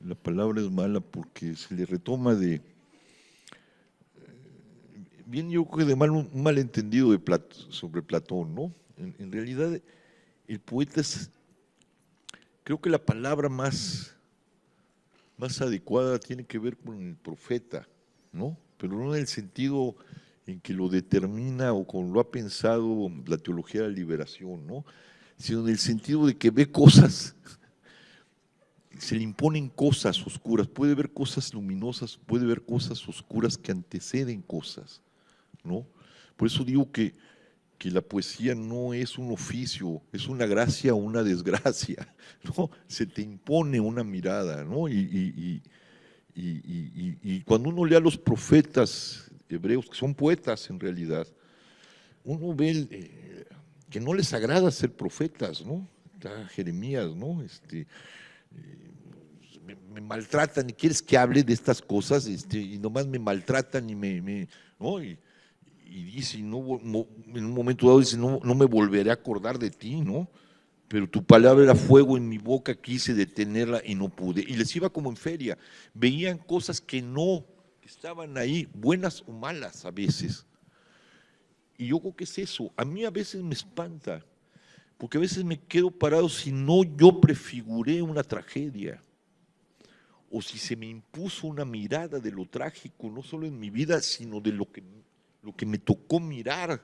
La palabra es mala porque se le retoma bien yo creo que de un malentendido sobre Platón, ¿no? En realidad el poeta creo que la palabra más adecuada tiene que ver con el profeta, ¿no? Pero no en el sentido en que lo determina o como lo ha pensado la teología de la liberación, ¿no? Sino en el sentido de que ve cosas, se le imponen cosas oscuras, puede ver cosas luminosas, puede ver cosas oscuras que anteceden cosas, ¿no? Por eso digo que la poesía no es un oficio, es una gracia o una desgracia, ¿no? Se te impone una mirada, ¿no? Y cuando uno lee a los profetas hebreos, que son poetas en realidad, uno ve que no les agrada ser profetas, ¿no? Está Jeremías, ¿no? Me maltratan y quieres que hable de estas cosas, y nomás me maltratan ¿no? Y dice, en un momento dado dice, no me volveré a acordar de ti, ¿no? Pero tu palabra era fuego en mi boca, quise detenerla y no pude. Y les iba como en feria, veían cosas que estaban ahí, buenas o malas a veces. Y yo creo que es eso, a mí a veces me espanta, porque a veces me quedo parado si no yo prefiguré una tragedia, o si se me impuso una mirada de lo trágico, no solo en mi vida, sino de lo que me tocó mirar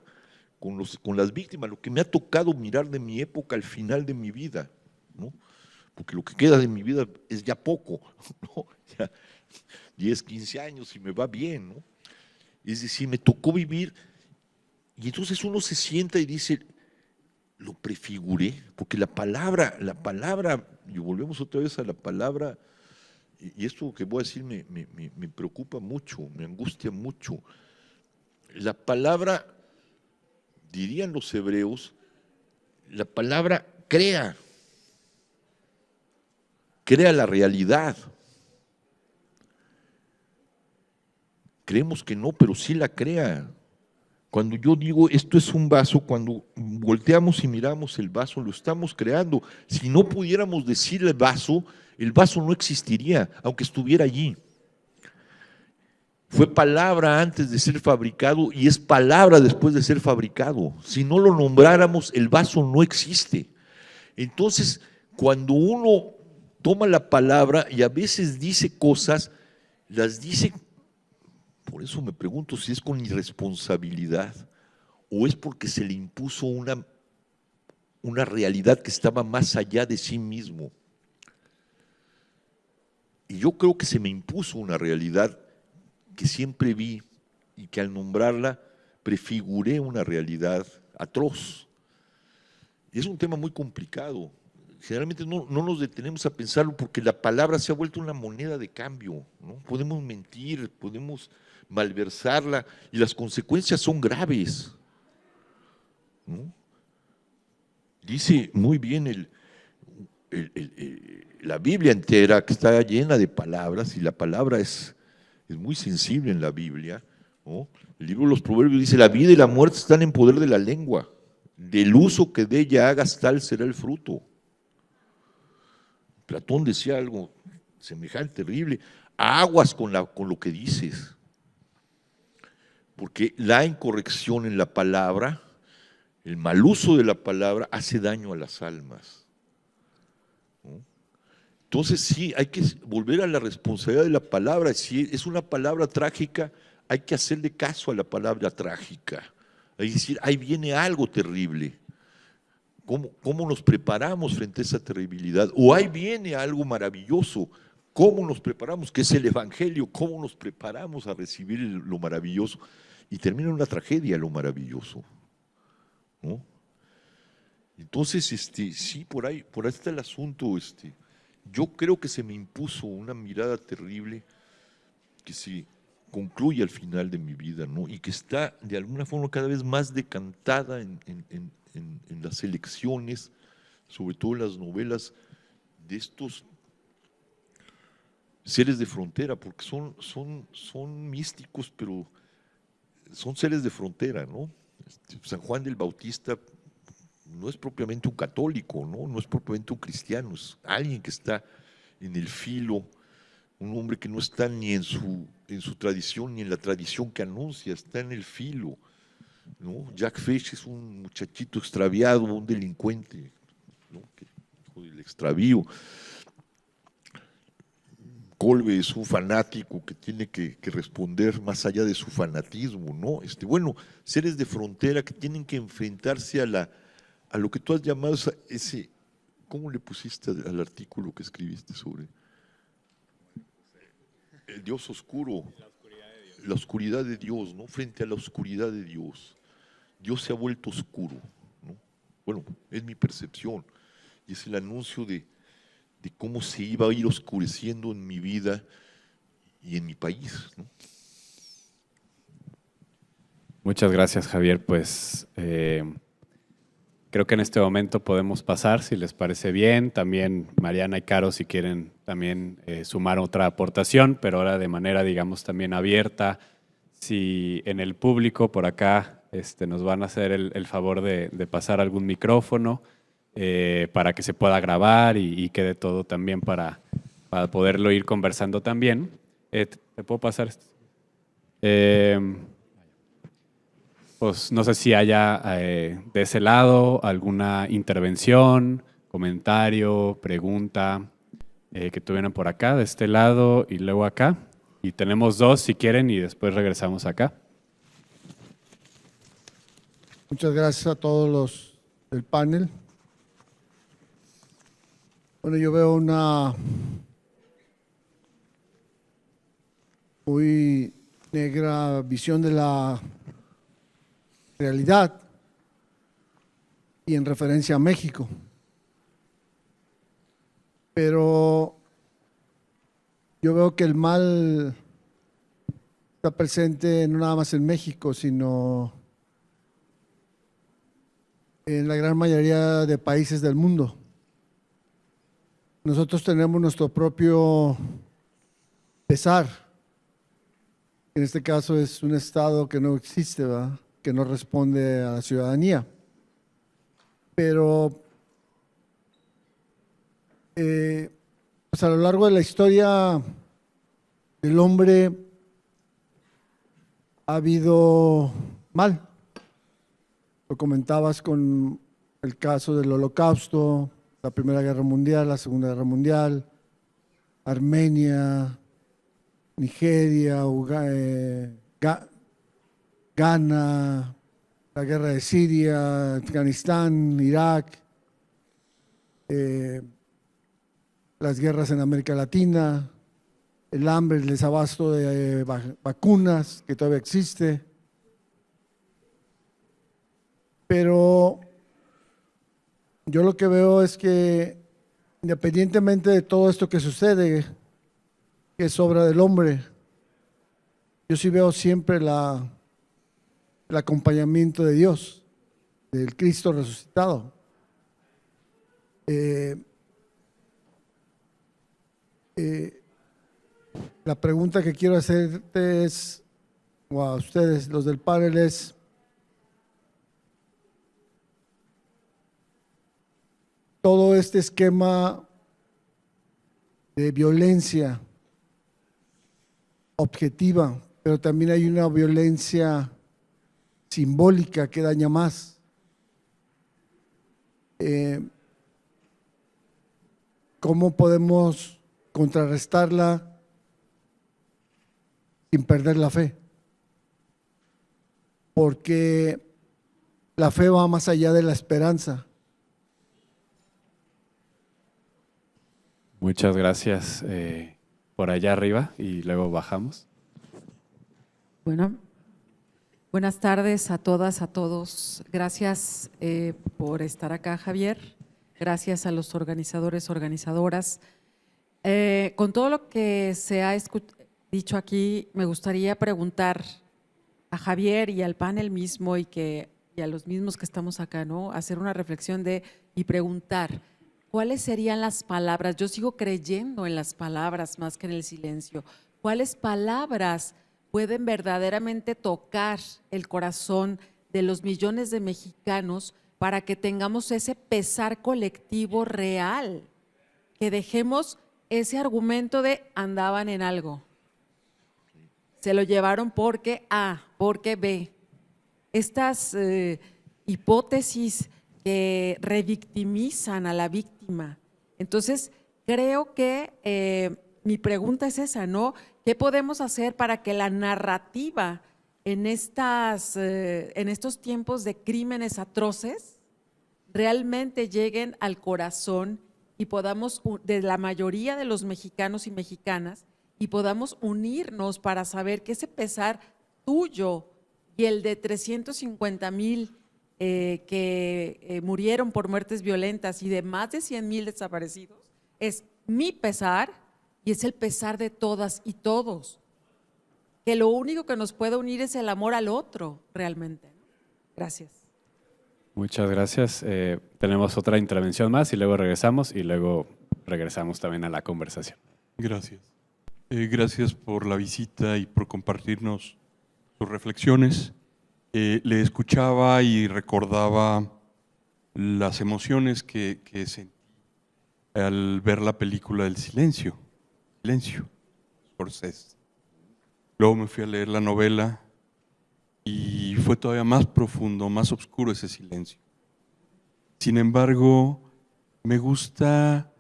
con las víctimas, lo que me ha tocado mirar de mi época al final de mi vida, ¿no? Porque lo que queda de mi vida es ya poco, ¿no? Ya 10, 15 años y me va bien, ¿no? Es decir, me tocó vivir, y entonces uno se sienta y dice, lo prefiguré, porque la palabra, y volvemos otra vez a la palabra, y esto que voy a decir me preocupa mucho, me angustia mucho. La palabra, dirían los hebreos, la palabra crea la realidad. Creemos que no, pero sí la crea. Cuando yo digo esto es un vaso, cuando volteamos y miramos el vaso, lo estamos creando. Si no pudiéramos decir el vaso no existiría, aunque estuviera allí. Fue palabra antes de ser fabricado y es palabra después de ser fabricado. Si no lo nombráramos, el vaso no existe. Entonces, cuando uno toma la palabra y a veces dice cosas, las dice, por eso me pregunto si es con irresponsabilidad o es porque se le impuso una realidad que estaba más allá de sí mismo. Y yo creo que se me impuso una realidad que siempre vi y que al nombrarla prefiguré una realidad atroz. Y es un tema muy complicado. Generalmente no nos detenemos a pensarlo porque la palabra se ha vuelto una moneda de cambio, ¿no? Podemos mentir, podemos malversarla y las consecuencias son graves, ¿no? Dice muy bien la Biblia entera, que está llena de palabras, y la palabra es muy sensible en la Biblia, ¿no? El libro de los Proverbios dice, la vida y la muerte están en poder de la lengua, del uso que de ella hagas tal será el fruto. Platón decía algo semejante, terrible. Aguas con lo que dices. Porque la incorrección en la palabra, el mal uso de la palabra, hace daño a las almas, ¿no? Entonces sí, hay que volver a la responsabilidad de la palabra. Si es una palabra trágica, hay que hacerle caso a la palabra trágica. Hay que decir, ahí viene algo terrible. ¿Cómo nos preparamos frente a esa terribilidad? O ahí viene algo maravilloso. ¿Cómo nos preparamos? ¿Qué es el Evangelio? ¿Cómo nos preparamos a recibir lo maravilloso? Y termina en una tragedia lo maravilloso, ¿no? Entonces, sí, por ahí está el asunto. Yo creo que se me impuso una mirada terrible que se concluye al final de mi vida, ¿no? Y que está de alguna forma cada vez más decantada en las elecciones, sobre todo en las novelas de estos seres de frontera, porque son místicos, pero son seres de frontera, ¿no? San Juan del Bautista no es propiamente un católico, ¿no? No es propiamente un cristiano, es alguien que está en el filo, un hombre que no está ni en su tradición ni en la tradición que anuncia, está en el filo, ¿no? Jack Fish es un muchachito extraviado, un delincuente, ¿no? Hijo del extravío. Kolbe es un fanático que tiene que responder más allá de su fanatismo, ¿no? Bueno, seres de frontera que tienen que enfrentarse a lo que tú has llamado ese, ¿cómo le pusiste al artículo que escribiste sobre el Dios oscuro? La oscuridad de Dios, ¿no? Frente a la oscuridad de Dios. Dios se ha vuelto oscuro, ¿no? Bueno, es mi percepción y es el anuncio de cómo se iba a ir oscureciendo en mi vida y en mi país, ¿no? Muchas gracias, Javier. Pues creo que en este momento podemos pasar, si les parece bien. También Mariana y Caro, si quieren también sumar otra aportación, pero ahora de manera, digamos, también abierta. Si en el público por acá nos van a hacer el favor de pasar algún micrófono para que se pueda grabar y quede todo también para poderlo ir conversando también. ¿Te puedo pasar? Pues no sé si haya de ese lado alguna intervención, comentario, pregunta que tuvieran por acá, de este lado y luego acá. Y tenemos dos si quieren y después regresamos acá. Muchas gracias a todos los del panel. Bueno, yo veo una muy negra visión de la realidad y en referencia a México. Pero yo veo que el mal está presente no nada más en México, sino en la gran mayoría de países del mundo. Nosotros tenemos nuestro propio pesar. En este caso es un Estado que no existe, ¿verdad? Que no responde a la ciudadanía. Pero pues a lo largo de la historia del hombre ha habido mal. Lo comentabas con el caso del Holocausto, la Primera Guerra Mundial, la Segunda Guerra Mundial, Armenia, Nigeria, Ghana, la guerra de Siria, Afganistán, Irak, las guerras en América Latina, el hambre, el desabasto de vacunas que todavía existe. Pero yo lo que veo es que independientemente de todo esto que sucede, que es obra del hombre, yo sí veo siempre el acompañamiento de Dios, del Cristo resucitado. La pregunta que quiero hacerte es, o a ustedes, los del panel, es: todo este esquema de violencia objetiva, pero también hay una violencia simbólica que daña más. ¿Cómo podemos contrarrestarla sin perder la fe? Porque la fe va más allá de la esperanza. Muchas gracias. Por allá arriba y luego bajamos. Bueno, buenas tardes a todas, a todos. Gracias por estar acá, Javier. Gracias a los organizadores, organizadoras. Con todo lo que se ha dicho aquí, me gustaría preguntar a Javier y al panel mismo y a los mismos que estamos acá, ¿no? Hacer una reflexión y preguntar, ¿cuáles serían las palabras? Yo sigo creyendo en las palabras más que en el silencio. ¿Cuáles palabras pueden verdaderamente tocar el corazón de los millones de mexicanos para que tengamos ese pesar colectivo real? Que dejemos ese argumento de andaban en algo. Se lo llevaron porque A, porque B. Estas hipótesis que revictimizan a la víctima. Entonces, creo que mi pregunta es esa, ¿no? ¿Qué podemos hacer para que la narrativa en estos tiempos de crímenes atroces realmente lleguen al corazón y podamos, de la mayoría de los mexicanos y mexicanas, y podamos unirnos para saber que ese pesar tuyo y el de 350,000 que murieron por muertes violentas y de más de 100,000 desaparecidos, es mi pesar y es el pesar de todas y todos. Que lo único que nos puede unir es el amor al otro, realmente. Gracias. Muchas gracias. Tenemos otra intervención más y luego regresamos también a la conversación. Gracias. Gracias por la visita y por compartirnos sus reflexiones. Le escuchaba y recordaba las emociones que sentí al ver la película del Silencio, Scorsese. Luego me fui a leer la novela y fue todavía más profundo, más oscuro ese silencio. Sin embargo, me gusta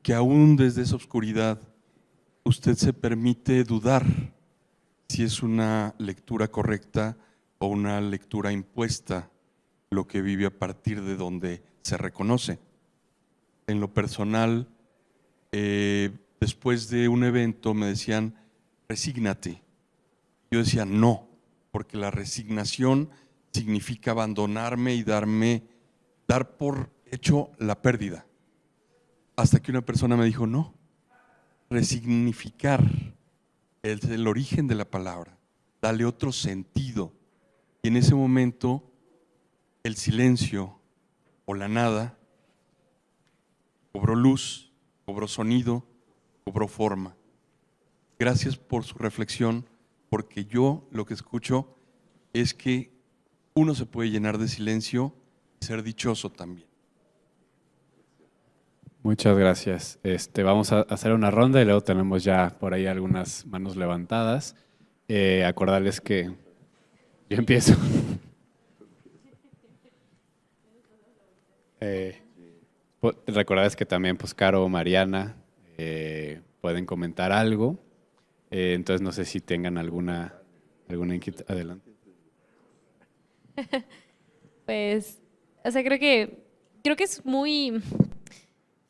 que aún desde esa oscuridad usted se permite dudar si es una lectura correcta o una lectura impuesta, lo que vive a partir de donde se reconoce. En lo personal, después de un evento me decían, resígnate. Yo decía, no, porque la resignación significa abandonarme y dar por hecho la pérdida. Hasta que una persona me dijo, no, resignificar es el origen de la palabra, dale otro sentido. Y en ese momento, el silencio o la nada cobró luz, cobró sonido, cobró forma. Gracias por su reflexión, porque yo lo que escucho es que uno se puede llenar de silencio y ser dichoso también. Muchas gracias. Vamos a hacer una ronda y luego tenemos ya por ahí algunas manos levantadas. Acordarles que yo empiezo. Recordarles que también pues Caro o Mariana pueden comentar algo. Entonces no sé si tengan alguna inquietud. Adelante. Pues, o sea, creo que es muy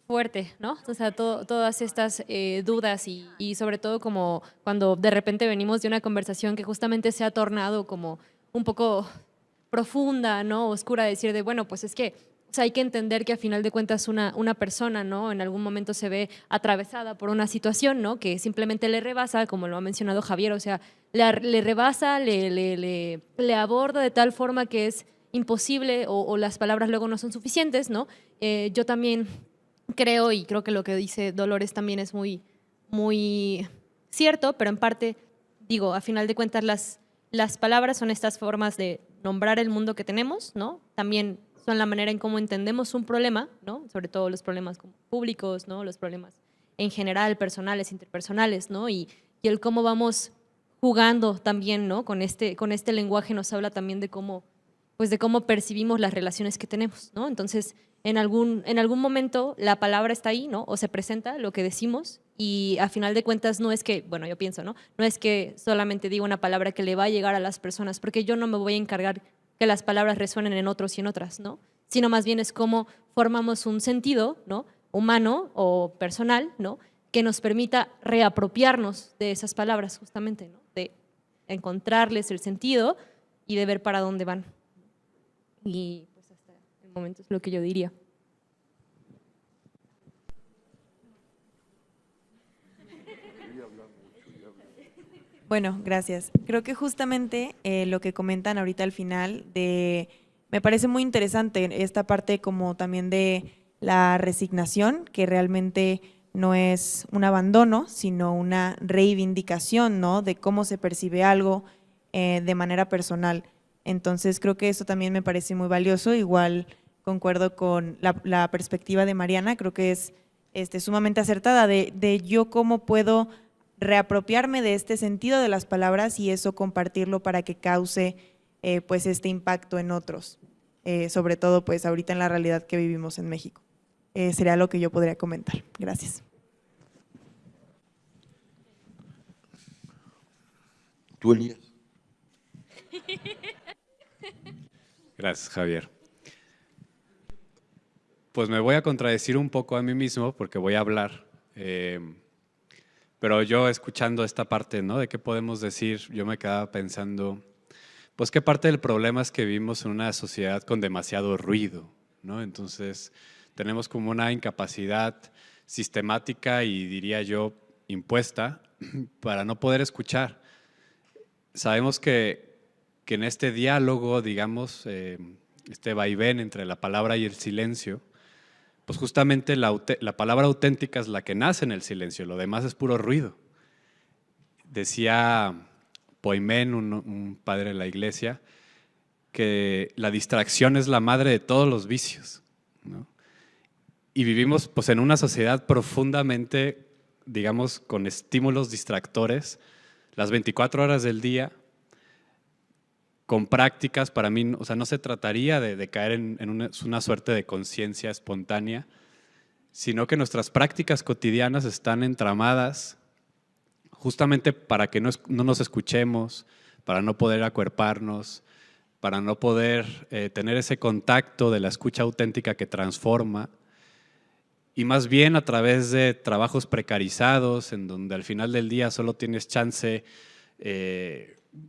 fuerte, ¿no? O sea, todas estas dudas y sobre todo como cuando de repente venimos de una conversación que justamente se ha tornado como un poco profunda, ¿no? Oscura, decir de, bueno, pues es que o sea, hay que entender que a final de cuentas una persona, ¿no? En algún momento se ve atravesada por una situación, ¿no? Que simplemente le rebasa, como lo ha mencionado Javier, o sea, le rebasa, le aborda de tal forma que es imposible o las palabras luego no son suficientes, ¿no? Yo también creo, y creo que lo que dice Dolores también es muy, muy cierto, pero en parte, digo, a final de cuentas las palabras son estas formas de nombrar el mundo que tenemos, ¿no? También son la manera en cómo entendemos un problema, ¿no? Sobre todo los problemas públicos, ¿no? Los problemas en general, personales, interpersonales, ¿no? Y el cómo vamos jugando también, ¿no? Con este lenguaje nos habla también de cómo percibimos las relaciones que tenemos, ¿no? Entonces, en algún momento la palabra está ahí, ¿no? O se presenta lo que decimos y a final de cuentas no es que, bueno, yo pienso, ¿no? No es que solamente diga una palabra que le va a llegar a las personas, porque yo no me voy a encargar que las palabras resuenen en otros y en otras, ¿no? Sino más bien es cómo formamos un sentido, ¿no? Humano o personal, ¿no? Que nos permita reapropiarnos de esas palabras justamente, ¿no? De encontrarles el sentido y de ver para dónde van. Y pues hasta el momento es lo que yo diría. Bueno, gracias. Creo que justamente lo que comentan ahorita al final me parece muy interesante esta parte como también de la resignación, que realmente no es un abandono, sino una reivindicación, ¿no? De cómo se percibe algo de manera personal. Entonces creo que eso también me parece muy valioso. Igual concuerdo con la perspectiva de Mariana, creo que es sumamente acertada de yo cómo puedo reapropiarme de este sentido de las palabras y eso compartirlo para que cause pues este impacto en otros, sobre todo pues ahorita en la realidad que vivimos en México. Sería lo que yo podría comentar. Gracias. ¿Tú, Elías? Gracias, Javier. Pues me voy a contradecir un poco a mí mismo porque voy a hablar, pero yo escuchando esta parte, ¿no? De qué podemos decir, yo me quedaba pensando, pues qué parte del problema es que vivimos en una sociedad con demasiado ruido, ¿no? Entonces tenemos como una incapacidad sistemática y diría yo impuesta para no poder escuchar. Sabemos que en este diálogo, digamos, este vaivén entre la palabra y el silencio, pues justamente la palabra auténtica es la que nace en el silencio, lo demás es puro ruido. Decía Poimén, un padre de la iglesia, que la distracción es la madre de todos los vicios, ¿no? Y vivimos pues, en una sociedad profundamente, digamos, con estímulos distractores, las 24 horas del día, con prácticas, para mí, o sea, no se trataría de caer en una suerte de conciencia espontánea, sino que nuestras prácticas cotidianas están entramadas justamente para que no nos escuchemos, para no poder acuerparnos, para no poder tener ese contacto de la escucha auténtica que transforma, y más bien a través de trabajos precarizados, en donde al final del día solo tienes chance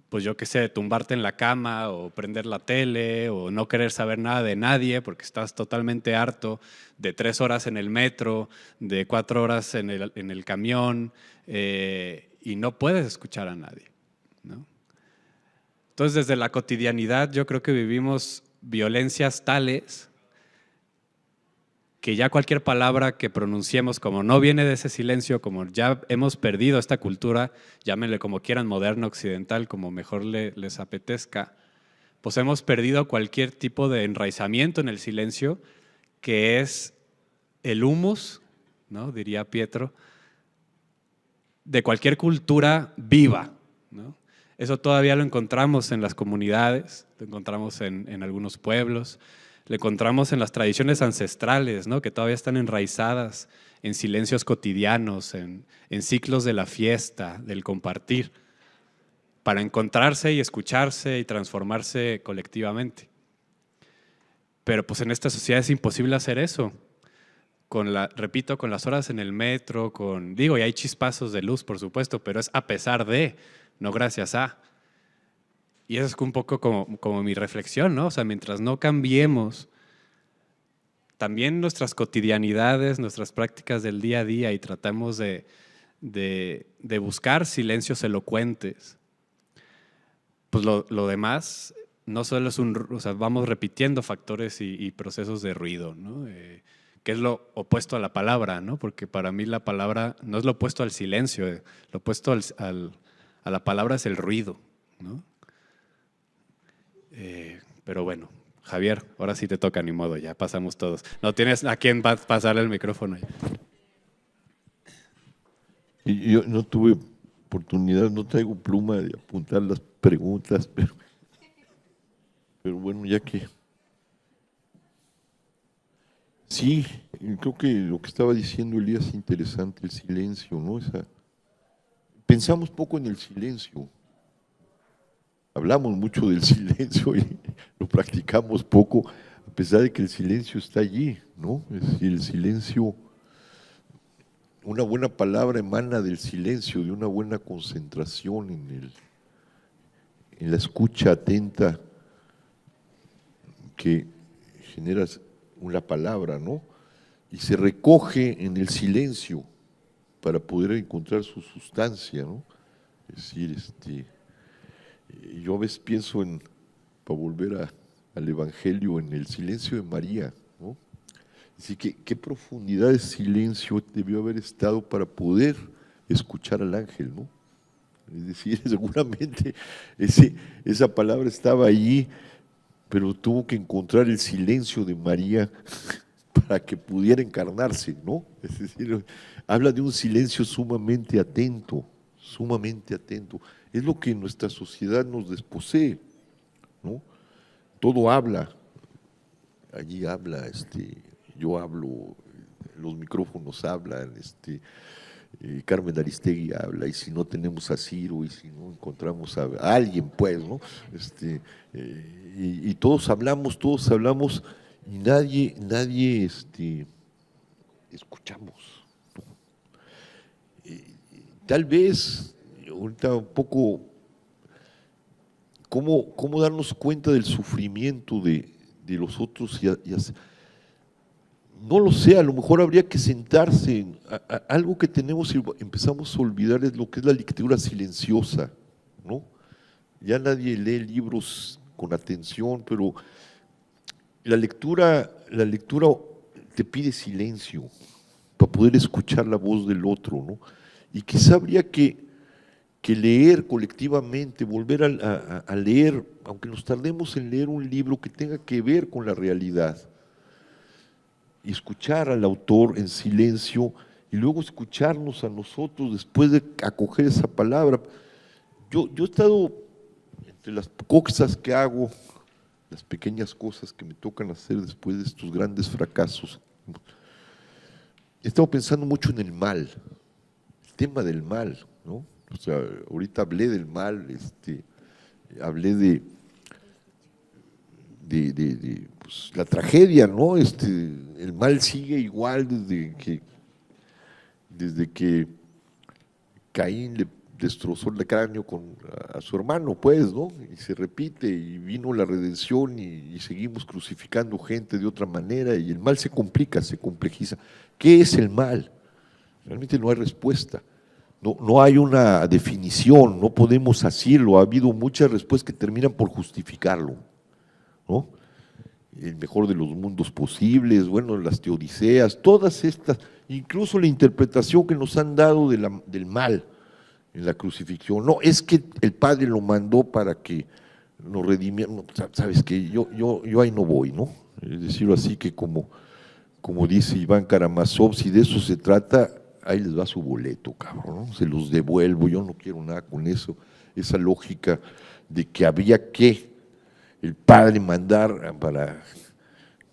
pues yo qué sé, de tumbarte en la cama o prender la tele o no querer saber nada de nadie porque estás totalmente harto de 3 horas en el metro, de 4 horas en el camión y no puedes escuchar a nadie, ¿no? Entonces, desde la cotidianidad yo creo que vivimos violencias tales que ya cualquier palabra que pronunciemos, como no viene de ese silencio, como ya hemos perdido esta cultura, llámenle como quieran, moderna, occidental, como mejor les apetezca, pues hemos perdido cualquier tipo de enraizamiento en el silencio, que es el humus, ¿no? Diría Pietro, de cualquier cultura viva, ¿no? Eso todavía lo encontramos en las comunidades, lo encontramos en algunos pueblos, lo encontramos en las tradiciones ancestrales, ¿no? Que todavía están enraizadas en silencios cotidianos, en ciclos de la fiesta, del compartir, para encontrarse y escucharse y transformarse colectivamente. Pero pues en esta sociedad es imposible hacer eso. Repito, con las horas en el metro, y hay chispazos de luz, por supuesto, pero es a pesar de, no gracias a. Y eso es un poco como mi reflexión, ¿no? O sea, mientras no cambiemos también nuestras cotidianidades, nuestras prácticas del día a día y tratamos de buscar silencios elocuentes, pues lo demás no solo es o sea, vamos repitiendo factores y procesos de ruido, ¿no? Que es lo opuesto a la palabra, ¿no? Porque para mí la palabra no es lo opuesto al silencio, lo opuesto a la palabra es el ruido, ¿no? Pero bueno, Javier, ahora sí te toca, ni modo, ya pasamos todos. No tienes a quién pasarle el micrófono. Y yo no tuve oportunidad, no traigo pluma de apuntar las preguntas, pero bueno, ya que… Sí, creo que lo que estaba diciendo Elías es interesante, el silencio, ¿no? Pensamos poco en el silencio, hablamos mucho del silencio y lo practicamos poco, a pesar de que el silencio está allí, ¿no? Es decir, el silencio, una buena palabra emana del silencio, de una buena concentración en la escucha atenta que genera una palabra, ¿no? Y se recoge en el silencio para poder encontrar su sustancia, ¿no? Es decir, yo a veces pienso para volver al Evangelio, en el silencio de María, ¿no? Así que qué profundidad de silencio debió haber estado para poder escuchar al ángel, ¿no? Es decir, seguramente esa palabra estaba allí, pero tuvo que encontrar el silencio de María para que pudiera encarnarse, ¿no? Es decir, habla de un silencio sumamente atento, sumamente atento. Es lo que nuestra sociedad nos desposee, ¿no? Todo habla, allí habla, yo hablo, los micrófonos hablan, Carmen Aristegui habla, y si no tenemos a Ciro, y si no encontramos a alguien, pues, ¿no? Y todos hablamos, y nadie escuchamos, ¿no? Tal vez, ahorita un poco, ¿cómo darnos cuenta del sufrimiento de los otros? No lo sé, a lo mejor habría que sentarse, algo que tenemos y empezamos a olvidar es lo que es la lectura silenciosa, ¿no? Ya nadie lee libros con atención, pero la lectura te pide silencio para poder escuchar la voz del otro, ¿no? Y quizá habría que leer colectivamente, volver a leer, aunque nos tardemos en leer un libro que tenga que ver con la realidad, y escuchar al autor en silencio y luego escucharnos a nosotros después de acoger esa palabra. Yo he estado, entre las cosas que hago, las pequeñas cosas que me tocan hacer después de estos grandes fracasos, he estado pensando mucho en el mal, el tema del mal, ¿no? O sea, ahorita hablé del mal, hablé de pues, la tragedia, ¿no? El mal sigue igual desde que Caín le destrozó el cráneo a su hermano, pues, ¿no? Y se repite, y vino la redención, y seguimos crucificando gente de otra manera, y el mal se complica, se complejiza. ¿Qué es el mal? Realmente no hay respuesta. No hay una definición, no podemos decirlo. Ha habido muchas respuestas que terminan por justificarlo, ¿no? El mejor de los mundos posibles, bueno, las teodiceas, todas estas, incluso la interpretación que nos han dado del mal en la crucifixión. No, es que el Padre lo mandó para que nos redimiera. No, sabes que yo ahí no voy, ¿no? Es decirlo así, que como dice Iván Karamazov, si de eso se trata, ahí les va su boleto, cabrón, ¿no? Se los devuelvo, yo no quiero nada con eso, esa lógica de que había que el padre mandar para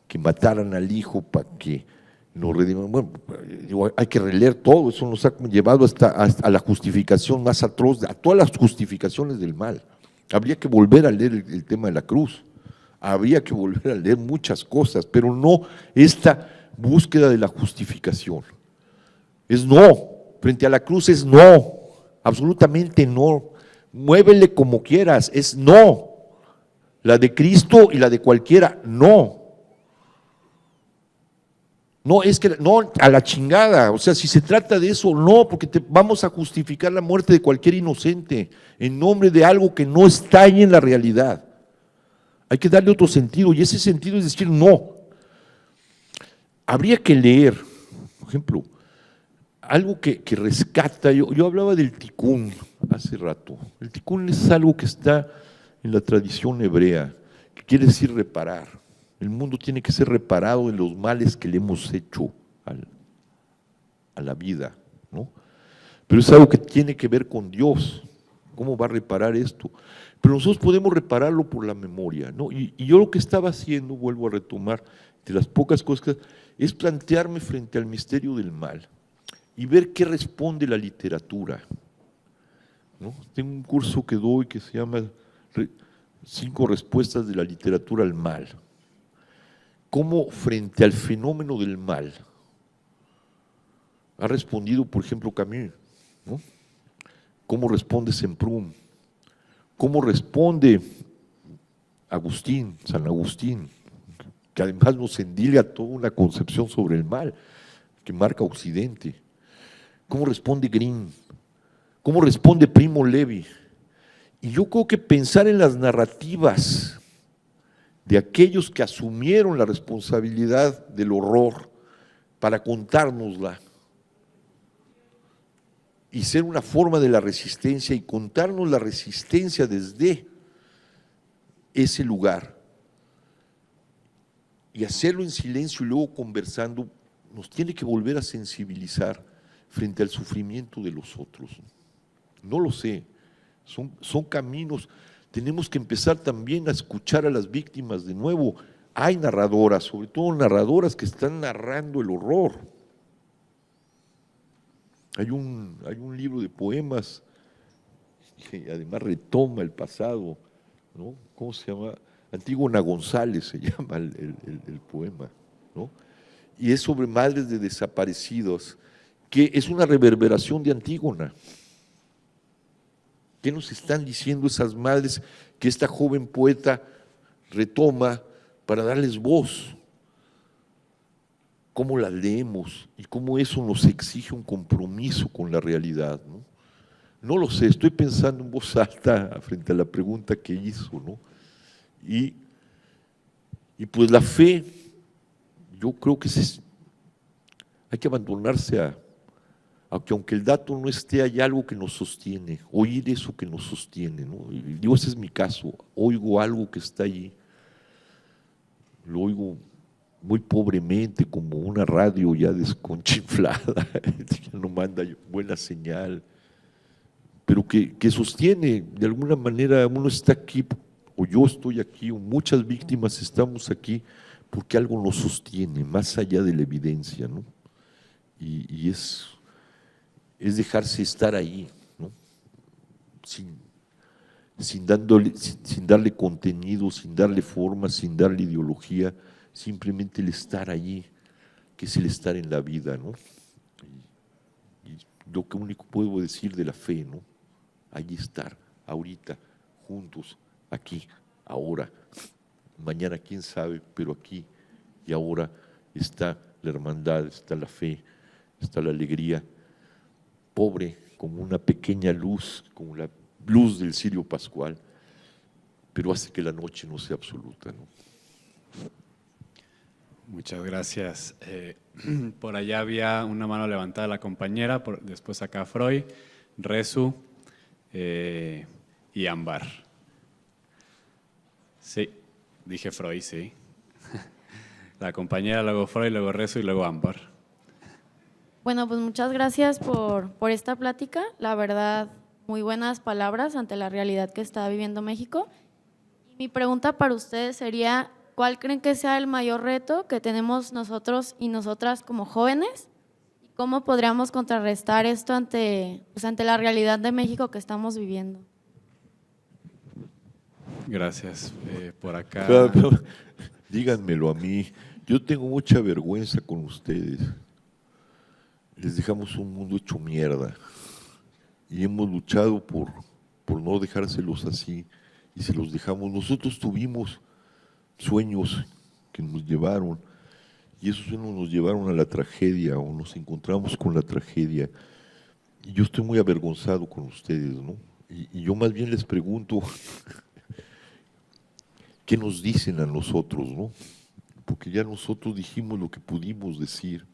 que mataran al hijo para que nos redimieran. Bueno, hay que releer todo, eso nos ha llevado hasta la justificación más atroz, a todas las justificaciones del mal. Habría que volver a leer el tema de la cruz, habría que volver a leer muchas cosas, pero no esta búsqueda de la justificación. Es no, frente a la cruz es no, absolutamente no. Muévele como quieras, es no. La de Cristo y la de cualquiera, no. No, es que no, a la chingada. O sea, si se trata de eso, no, porque vamos a justificar la muerte de cualquier inocente en nombre de algo que no está ahí en la realidad. Hay que darle otro sentido, y ese sentido es decir no. Habría que leer, por ejemplo, algo que rescata. Yo hablaba del tikkun hace rato. El tikkun es algo que está en la tradición hebrea, que quiere decir reparar. El mundo tiene que ser reparado de los males que le hemos hecho a la vida, ¿no? pero es algo que tiene que ver con Dios. ¿Cómo va a reparar esto? Pero nosotros podemos repararlo por la memoria, ¿no? Y yo lo que estaba haciendo, vuelvo a retomar, de las pocas cosas, es plantearme frente al misterio del mal y ver qué responde la literatura, ¿no? Tengo un curso que doy que se llama 5 respuestas de la literatura al mal. Cómo frente al fenómeno del mal ha respondido, por ejemplo, Camus, ¿no? Cómo responde Semprún, cómo responde Agustín, San Agustín, que además nos endilga toda una concepción sobre el mal que marca Occidente. Cómo responde Green, cómo responde Primo Levi. Y yo creo que pensar en las narrativas de aquellos que asumieron la responsabilidad del horror para contárnosla y ser una forma de la resistencia y contarnos la resistencia desde ese lugar y hacerlo en silencio y luego conversando, nos tiene que volver a sensibilizar frente al sufrimiento de los otros. No lo sé, son caminos. Tenemos que empezar también a escuchar a las víctimas de nuevo. Hay narradoras, sobre todo narradoras que están narrando el horror. Hay un libro de poemas que además retoma el pasado, ¿no? ¿Cómo se llama? Antígona González se llama el poema, ¿no? Y es sobre madres de desaparecidos, que es una reverberación de Antígona. ¿Qué nos están diciendo esas madres que esta joven poeta retoma para darles voz? ¿Cómo las leemos y cómo eso nos exige un compromiso con la realidad, ¿no? No lo sé, estoy pensando en voz alta frente a la pregunta que hizo, ¿no? Y pues la fe, yo creo que hay que abandonarse a que aunque el dato no esté, hay algo que nos sostiene, oír eso que nos sostiene, ¿no? Y digo, ese es mi caso, oigo algo que está allí, lo oigo muy pobremente, como una radio ya desconchinflada, ya no manda buena señal, pero que sostiene, de alguna manera uno está aquí, o yo estoy aquí, o muchas víctimas estamos aquí, porque algo nos sostiene, más allá de la evidencia, ¿no? Y es dejarse estar ahí, ¿no? Sin darle contenido, sin darle forma, sin darle ideología, simplemente el estar allí, que es el estar en la vida, ¿no? Y lo que único puedo decir de la fe, ¿no? Allí estar, ahorita, juntos, aquí, ahora. Mañana quién sabe, pero aquí y ahora está la hermandad, está la fe, está la alegría, pobre como una pequeña luz, como la luz del cirio pascual, pero hace que la noche no sea absoluta, ¿no? Muchas gracias. Por allá había una mano levantada la compañera, después acá Freud, Rezu y Ámbar. Sí, dije Freud, sí. La compañera, luego Freud, luego Rezu y luego Ámbar. Bueno, pues muchas gracias por esta plática. La verdad, muy buenas palabras ante la realidad que está viviendo México. Y mi pregunta para ustedes sería, ¿cuál creen que sea el mayor reto que tenemos nosotros y nosotras como jóvenes? ¿Y cómo podríamos contrarrestar esto ante la realidad de México que estamos viviendo? Gracias. Por acá. Pero, díganmelo a mí, yo tengo mucha vergüenza con ustedes. Les dejamos un mundo hecho mierda y hemos luchado por no dejárselos así y se los dejamos. Nosotros tuvimos sueños que nos llevaron y esos sueños nos llevaron a la tragedia o nos encontramos con la tragedia y yo estoy muy avergonzado con ustedes, ¿no? Y yo más bien les pregunto ¿qué nos dicen a nosotros, no? Porque ya nosotros dijimos lo que pudimos decir.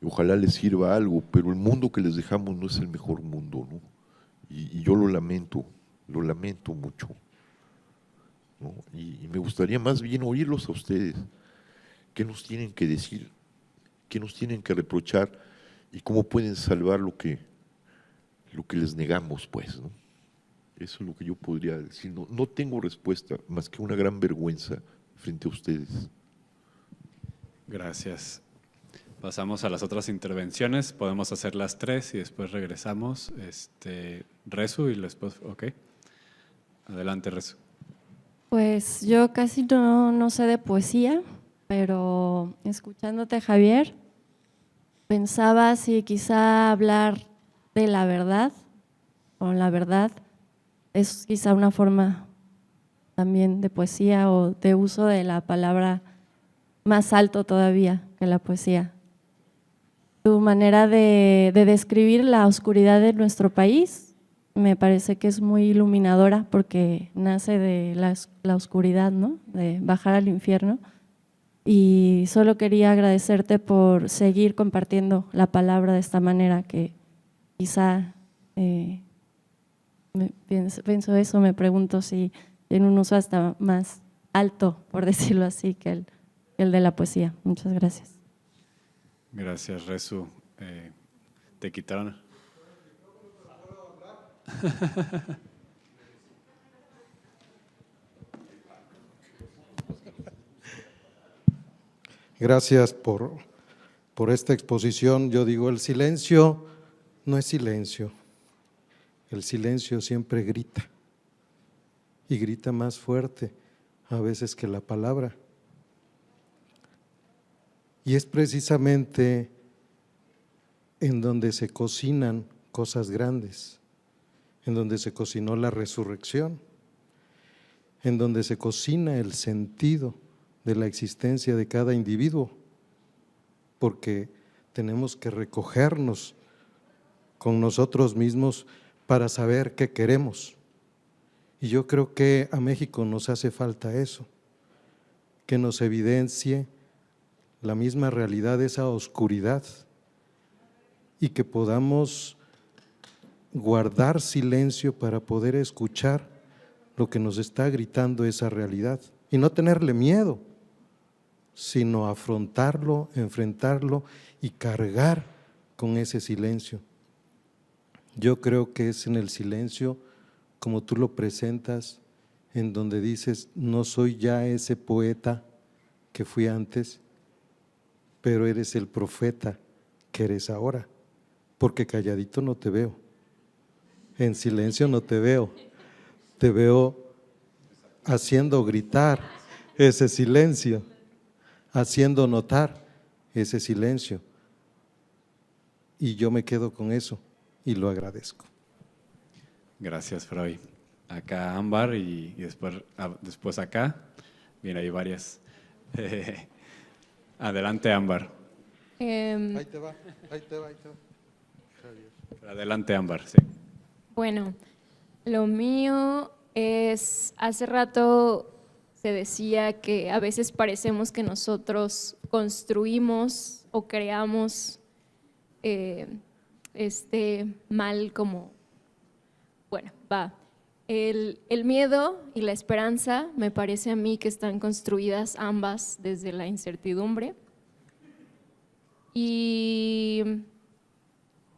Ojalá les sirva algo, pero el mundo que les dejamos no es el mejor mundo, ¿no? Y yo lo lamento mucho, ¿no? Y me gustaría más bien oírlos a ustedes. ¿Qué nos tienen que decir? ¿Qué nos tienen que reprochar? ¿Y cómo pueden salvar lo que lo que les negamos, pues, ¿no? Eso es lo que yo podría decir. No, no tengo respuesta más que una gran vergüenza frente a ustedes. Gracias. Pasamos a las otras intervenciones. Podemos hacer las 3 y después regresamos. Rezu y después, ok. Adelante, Rezu. Pues yo casi no sé de poesía, pero escuchándote, Javier, pensaba si quizá hablar de la verdad o la verdad es quizá una forma también de poesía o de uso de la palabra más alto todavía que la poesía. Tu manera de describir la oscuridad de nuestro país me parece que es muy iluminadora porque nace de la oscuridad, ¿no? De bajar al infierno. Y solo quería agradecerte por seguir compartiendo la palabra de esta manera que quizá pienso eso, me pregunto si tiene un uso hasta más alto, por decirlo así, que el de la poesía. Muchas gracias. Gracias, Rezu. ¿Te quitaron? Gracias por esta exposición. Yo digo, el silencio no es silencio. El silencio siempre grita y grita más fuerte a veces que la palabra. Y es precisamente en donde se cocinan cosas grandes, en donde se cocinó la resurrección, en donde se cocina el sentido de la existencia de cada individuo, porque tenemos que recogernos con nosotros mismos para saber qué queremos. Y yo creo que a México nos hace falta eso, que nos evidencie la misma realidad de esa oscuridad y que podamos guardar silencio para poder escuchar lo que nos está gritando esa realidad y no tenerle miedo, sino afrontarlo, enfrentarlo y cargar con ese silencio. Yo creo que es en el silencio, como tú lo presentas, en donde dices, no soy ya ese poeta que fui antes, pero eres el profeta que eres ahora, porque calladito no te veo, en silencio no te veo haciendo gritar ese silencio, haciendo notar ese silencio, y yo me quedo con eso y lo agradezco. Gracias, Freud. Acá Ámbar y después acá. Bien, hay varias. Adelante, Ámbar. Ahí te va. Adelante, Ámbar, sí. Bueno, lo mío es, hace rato se decía que a veces parecemos que nosotros construimos o creamos mal como, bueno, va. El miedo y la esperanza me parece a mí que están construidas ambas desde la incertidumbre. Y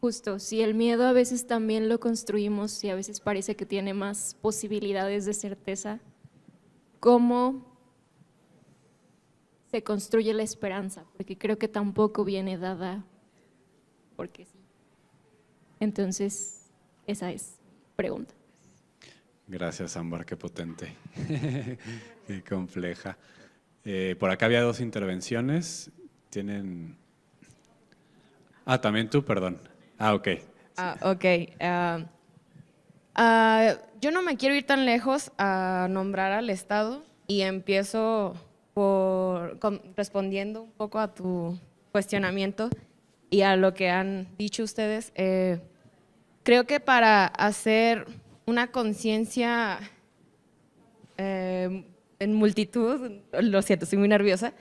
justo, si el miedo a veces también lo construimos y a veces parece que tiene más posibilidades de certeza, ¿cómo se construye la esperanza? Porque creo que tampoco viene dada porque sí. Entonces, esa es mi pregunta. Gracias, Ámbar, qué potente, qué compleja. Por acá había 2 intervenciones. ¿Tienen? También tú, perdón. Ok. Ok. Yo no me quiero ir tan lejos a nombrar al Estado y empiezo respondiendo un poco a tu cuestionamiento y a lo que han dicho ustedes. Creo que para hacer una conciencia en multitud, lo siento, estoy muy nerviosa,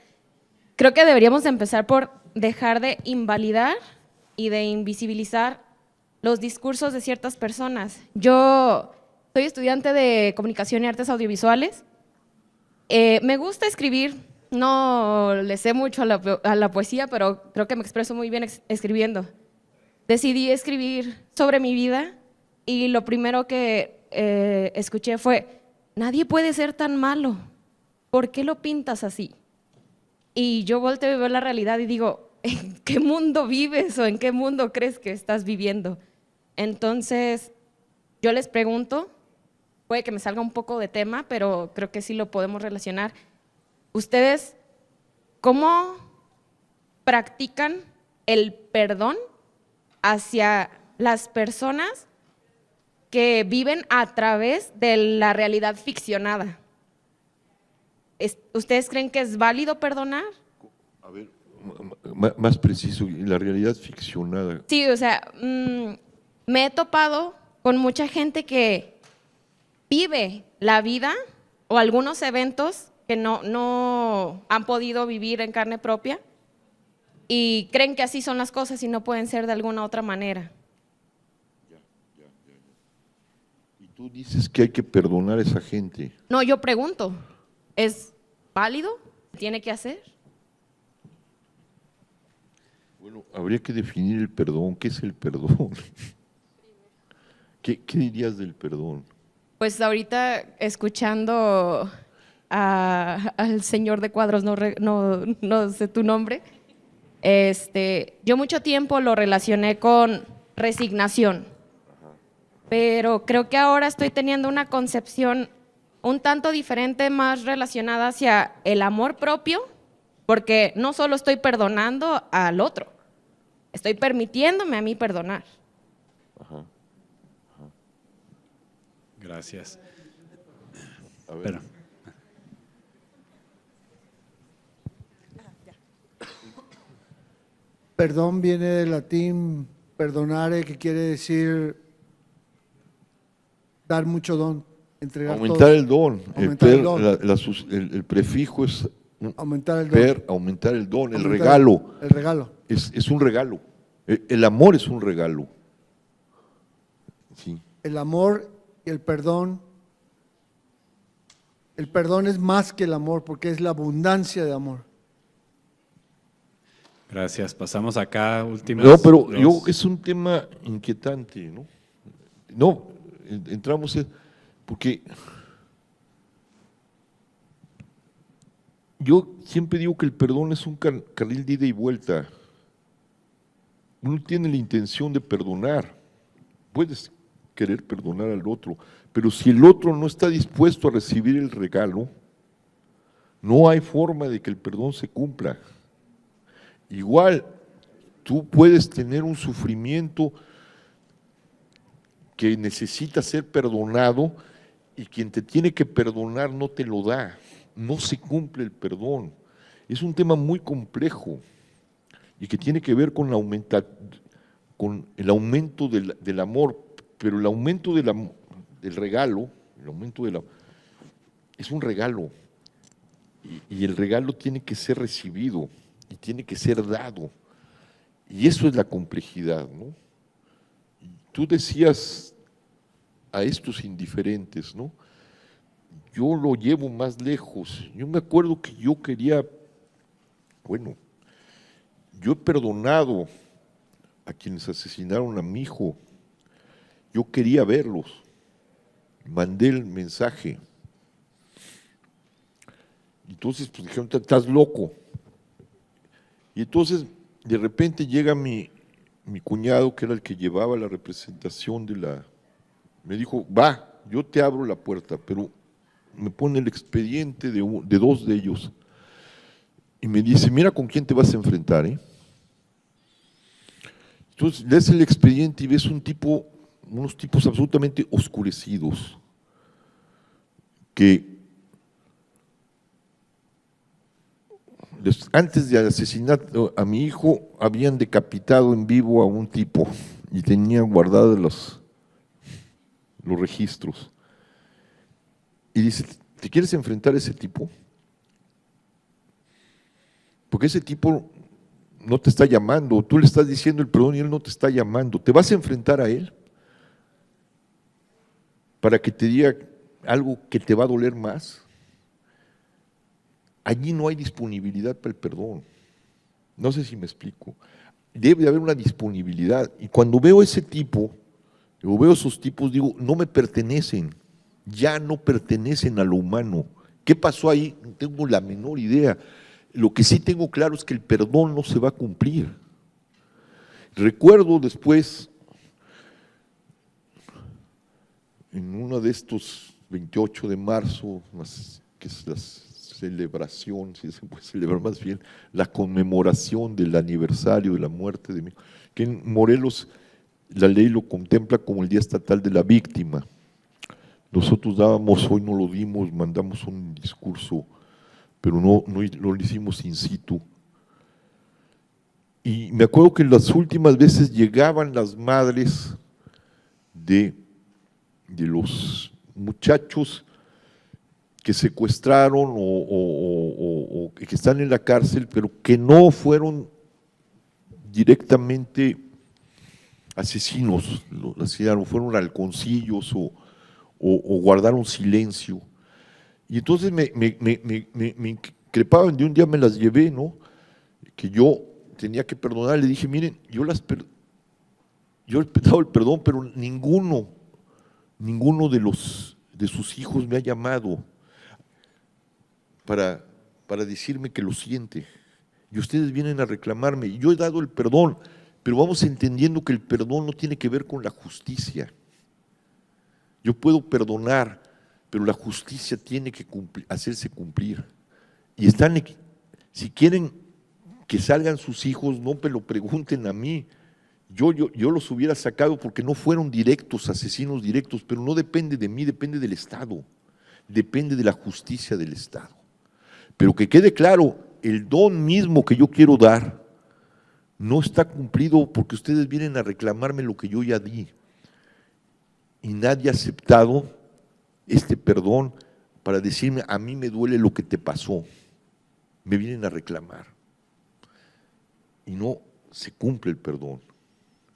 creo que deberíamos empezar por dejar de invalidar y de invisibilizar los discursos de ciertas personas. Yo soy estudiante de Comunicación y Artes Audiovisuales. Me gusta escribir, no le sé mucho a la poesía, pero creo que me expreso muy bien escribiendo. Decidí escribir sobre mi vida y lo primero que escuché fue, nadie puede ser tan malo, ¿por qué lo pintas así? Y yo volteo y veo la realidad y digo, ¿en qué mundo vives o en qué mundo crees que estás viviendo? Entonces, yo les pregunto, puede que me salga un poco de tema, pero creo que sí lo podemos relacionar. ¿Ustedes cómo practican el perdón hacia las personas que viven a través de la realidad ficcionada? ¿Ustedes creen que es válido perdonar? A ver, más preciso, la realidad ficcionada. Sí, o sea, me he topado con mucha gente que vive la vida o algunos eventos que no han podido vivir en carne propia y creen que así son las cosas y no pueden ser de alguna otra manera. Y tú dices que hay que perdonar a esa gente. No, yo pregunto, ¿es válido? ¿Tiene que hacer? Bueno, habría que definir el perdón. ¿Qué es el perdón? ¿Qué dirías del perdón? Pues ahorita escuchando al señor de cuadros, no sé tu nombre, yo mucho tiempo lo relacioné con resignación, pero creo que ahora estoy teniendo una concepción un tanto diferente, más relacionada hacia el amor propio, porque no solo estoy perdonando al otro, estoy permitiéndome a mí perdonar. Ajá. Gracias. A ver. Pero, Perdón viene del latín perdonare, que quiere decir dar mucho don, entregar Aumentar todo. el don. Aumentar el don. El prefijo es Aumentar el don. aumentar el don, el Aumentar regalo. El regalo. Es un regalo. El amor es un regalo. Sí. El amor y el perdón. El perdón es más que el amor, porque es la abundancia de amor. gracias. Pasamos acá, últimas. No, pero dos. es un tema inquietante, ¿no? No, entramos porque yo siempre digo que el perdón es un carril de ida y vuelta. Uno tiene la intención de perdonar, puedes querer perdonar al otro, pero si el otro no está dispuesto a recibir el regalo, no hay forma de que el perdón se cumpla. Igual, tú puedes tener un sufrimiento que necesita ser perdonado y quien te tiene que perdonar no te lo da, no se cumple el perdón. Es un tema muy complejo y que tiene que ver con el aumento del amor, pero el aumento del regalo, es un regalo y el regalo tiene que ser recibido y tiene que ser dado. Y eso es la complejidad, ¿no? Tú decías a estos indiferentes, ¿no? Yo lo llevo más lejos. Yo me acuerdo que yo quería, bueno, yo he perdonado a quienes asesinaron a mi hijo. Yo quería verlos. Mandé el mensaje. Entonces, pues dijeron, estás loco. Y entonces, de repente llega mi cuñado, que era el que llevaba la representación me dijo, va, yo te abro la puerta, pero me pone el expediente de dos de ellos y me dice, mira con quién te vas a enfrentar, ¿eh? Entonces lees el expediente y ves unos tipos absolutamente oscurecidos que antes de asesinar a mi hijo habían decapitado en vivo a un tipo y tenían guardados los registros. Y dice, ¿te quieres enfrentar a ese tipo? Porque ese tipo no te está llamando, tú le estás diciendo el perdón y él no te está llamando. ¿Te vas a enfrentar a él para que te diga algo que te va a doler más? Allí no hay disponibilidad para el perdón. No sé si me explico. Debe haber una disponibilidad. Y cuando veo ese tipo, Yo veo esos tipos, digo, no me pertenecen, ya no pertenecen a lo humano. ¿Qué pasó ahí? No tengo la menor idea. Lo que sí tengo claro es que el perdón no se va a cumplir. Recuerdo después, en uno de estos 28 de marzo, que es la celebración, si se puede celebrar más bien, la conmemoración del aniversario de la muerte de México, que en Morelos la ley lo contempla como el Día Estatal de la Víctima. Nosotros dábamos, hoy no lo dimos, mandamos un discurso, pero no lo hicimos in situ. Y me acuerdo que las últimas veces llegaban las madres de los muchachos que secuestraron o que están en la cárcel, pero que no fueron directamente asesinos, fueron halconcillos o guardaron silencio. Y entonces me increpaban, de un día me las llevé, ¿no? Que yo tenía que perdonar, le dije, miren, yo he dado el perdón, pero ninguno de sus hijos me ha llamado para decirme que lo siente. Y ustedes vienen a reclamarme, y yo he dado el perdón, pero vamos entendiendo que el perdón no tiene que ver con la justicia. Yo puedo perdonar, pero la justicia tiene que hacerse cumplir. Y si quieren que salgan sus hijos, no me lo pregunten a mí. Yo los hubiera sacado porque no fueron directos, asesinos directos, pero no depende de mí, depende del Estado, depende de la justicia del Estado. Pero que quede claro, el don mismo que yo quiero dar no está cumplido porque ustedes vienen a reclamarme lo que yo ya di. Y nadie ha aceptado este perdón para decirme, a mí me duele lo que te pasó. Me vienen a reclamar. Y no se cumple el perdón.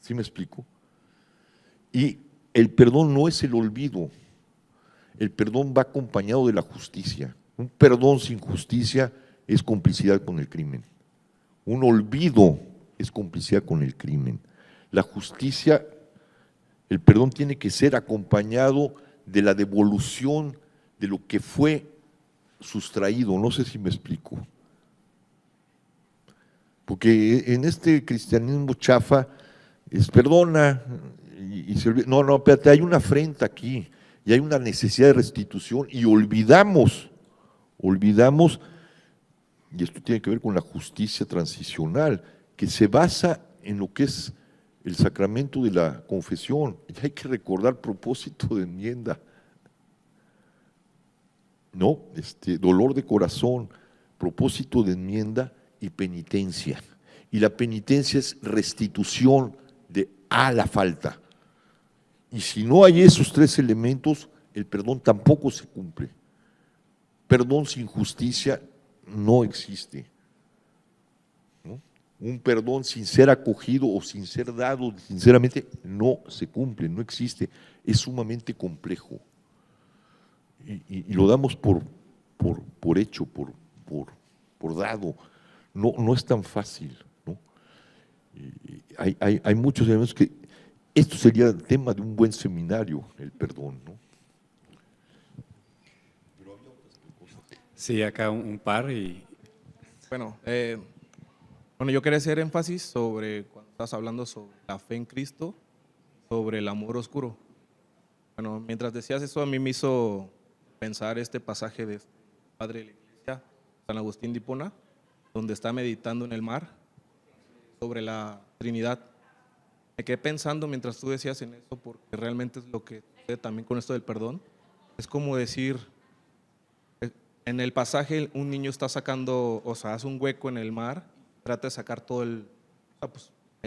¿Sí me explico? Y el perdón no es el olvido. El perdón va acompañado de la justicia. Un perdón sin justicia es complicidad con el crimen. Un olvido es complicidad con el crimen. La justicia, el perdón tiene que ser acompañado de la devolución de lo que fue sustraído. No sé si me explico. Porque en este cristianismo chafa es perdona y se olvida. No, espérate, hay una afrenta aquí y hay una necesidad de restitución y olvidamos, y esto tiene que ver con la justicia transicional, que se basa en lo que es el sacramento de la confesión. Y hay que recordar propósito de enmienda, ¿no? Dolor de corazón, propósito de enmienda y penitencia. Y la penitencia es restitución a la falta. Y si no hay esos tres elementos, el perdón tampoco se cumple. Perdón sin justicia no existe. ¿No? Un perdón sin ser acogido o sin ser dado, sinceramente, no se cumple, no existe. Es sumamente complejo. Y lo damos por hecho, por dado. No es tan fácil, ¿no? Hay muchos elementos que esto sería el tema de un buen seminario, el perdón, ¿no? Sí, acá un par y… Bueno, yo quería hacer énfasis sobre cuando estás hablando sobre la fe en Cristo, sobre el amor oscuro. Bueno, mientras decías eso, a mí me hizo pensar este pasaje de Padre de la Iglesia, San Agustín de Hipona, donde está meditando en el mar sobre la Trinidad. Me quedé pensando mientras tú decías en eso, porque realmente es lo que sucede también con esto del perdón. Es como decir, en el pasaje un niño está sacando, o sea, hace un hueco en el mar, trata de sacar todo el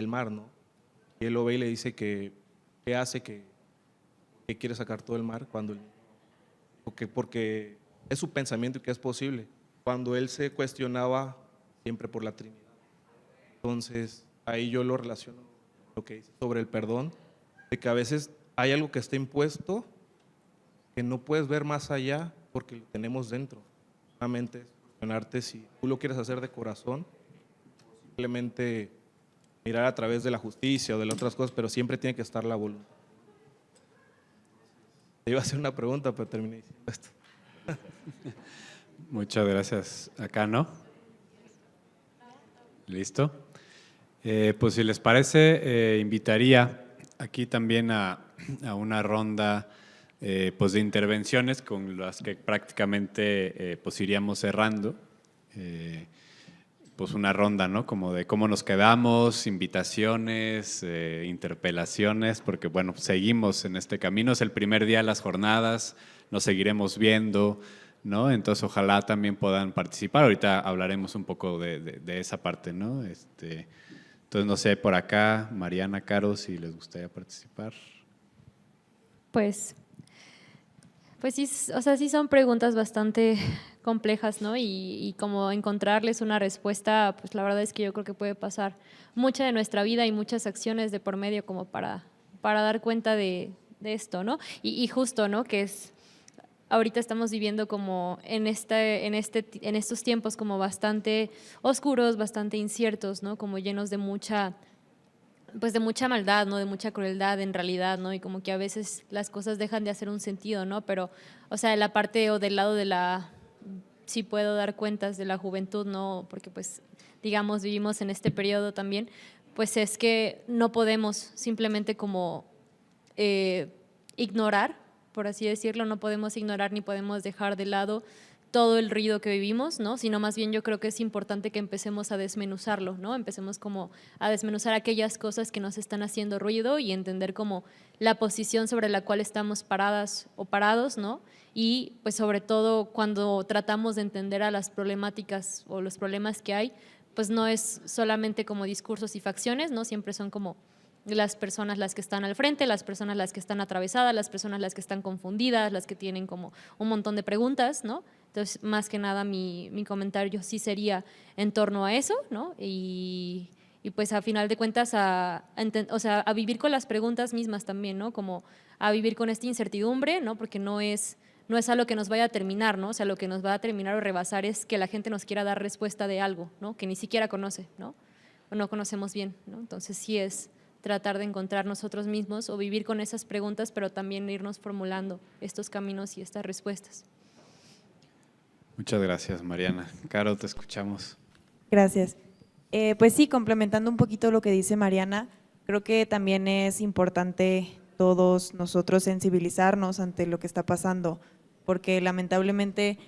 mar, ¿no? Y él lo ve y le dice que ¿qué hace que quiere sacar todo el mar? Porque es su pensamiento y que es posible. Cuando él se cuestionaba siempre por la Trinidad. Entonces, ahí yo lo relaciono con lo que dice sobre el perdón, de que a veces hay algo que está impuesto que no puedes ver más allá porque lo tenemos dentro. Solamente es cuestionarte si tú lo quieres hacer de corazón o simplemente mirar a través de la justicia o de las otras cosas, pero siempre tiene que estar la voluntad. Te iba a hacer una pregunta, pero terminé diciendo esto. Muchas gracias. Acá, ¿no? ¿Listo? Pues si les parece, invitaría aquí también a una ronda pues de intervenciones con las que prácticamente pues iríamos cerrando. Pues una ronda, ¿no? Como de cómo nos quedamos, invitaciones, interpelaciones, porque bueno, seguimos en este camino, es el primer día de las jornadas, nos seguiremos viendo, ¿no? Entonces ojalá también puedan participar. Ahorita hablaremos un poco de esa parte, ¿no? Entonces no sé, por acá, Mariana, Caro, si les gustaría participar. Pues sí, o sea, sí son preguntas bastante complejas, ¿no? Y como encontrarles una respuesta, pues la verdad es que yo creo que puede pasar mucha de nuestra vida y muchas acciones de por medio como para dar cuenta de esto, ¿no? Y justo, ¿no? Que es, ahorita estamos viviendo como en estos tiempos como bastante oscuros, bastante inciertos, ¿no? Como llenos de mucha maldad, ¿no? De mucha crueldad en realidad, ¿no? Y como que a veces las cosas dejan de hacer un sentido, ¿no? Pero, o sea, de la parte o del lado de si puedo dar cuentas de la juventud, ¿no? Porque pues, digamos, vivimos en este periodo también, pues es que no podemos simplemente como ignorar, por así decirlo, no podemos ignorar ni podemos dejar de lado todo el ruido que vivimos, ¿no? Sino más bien yo creo que es importante que empecemos a desmenuzarlo, ¿no? Empecemos como a desmenuzar aquellas cosas que nos están haciendo ruido y entender como la posición sobre la cual estamos paradas o parados, ¿no? Y pues sobre todo cuando tratamos de entender a las problemáticas o los problemas que hay, pues no es solamente como discursos y facciones, ¿no? Siempre son como las personas las que están al frente, las personas las que están atravesadas, las personas las que están confundidas, las que tienen como un montón de preguntas, ¿no? Entonces, más que nada, mi comentario sí sería en torno a eso, ¿no? Y pues a final de cuentas a vivir con las preguntas mismas también, ¿no? Como a vivir con esta incertidumbre, ¿no? Porque no es algo que nos vaya a terminar, ¿no? O sea, lo que nos va a terminar o rebasar es que la gente nos quiera dar respuesta de algo, ¿no? Que ni siquiera conoce, ¿no? O no conocemos bien, ¿no? Entonces sí es tratar de encontrar nosotros mismos o vivir con esas preguntas, pero también irnos formulando estos caminos y estas respuestas. Muchas gracias, Mariana. Caro, te escuchamos. Gracias. Pues sí, complementando un poquito lo que dice Mariana, creo que también es importante todos nosotros sensibilizarnos ante lo que está pasando, porque lamentablemente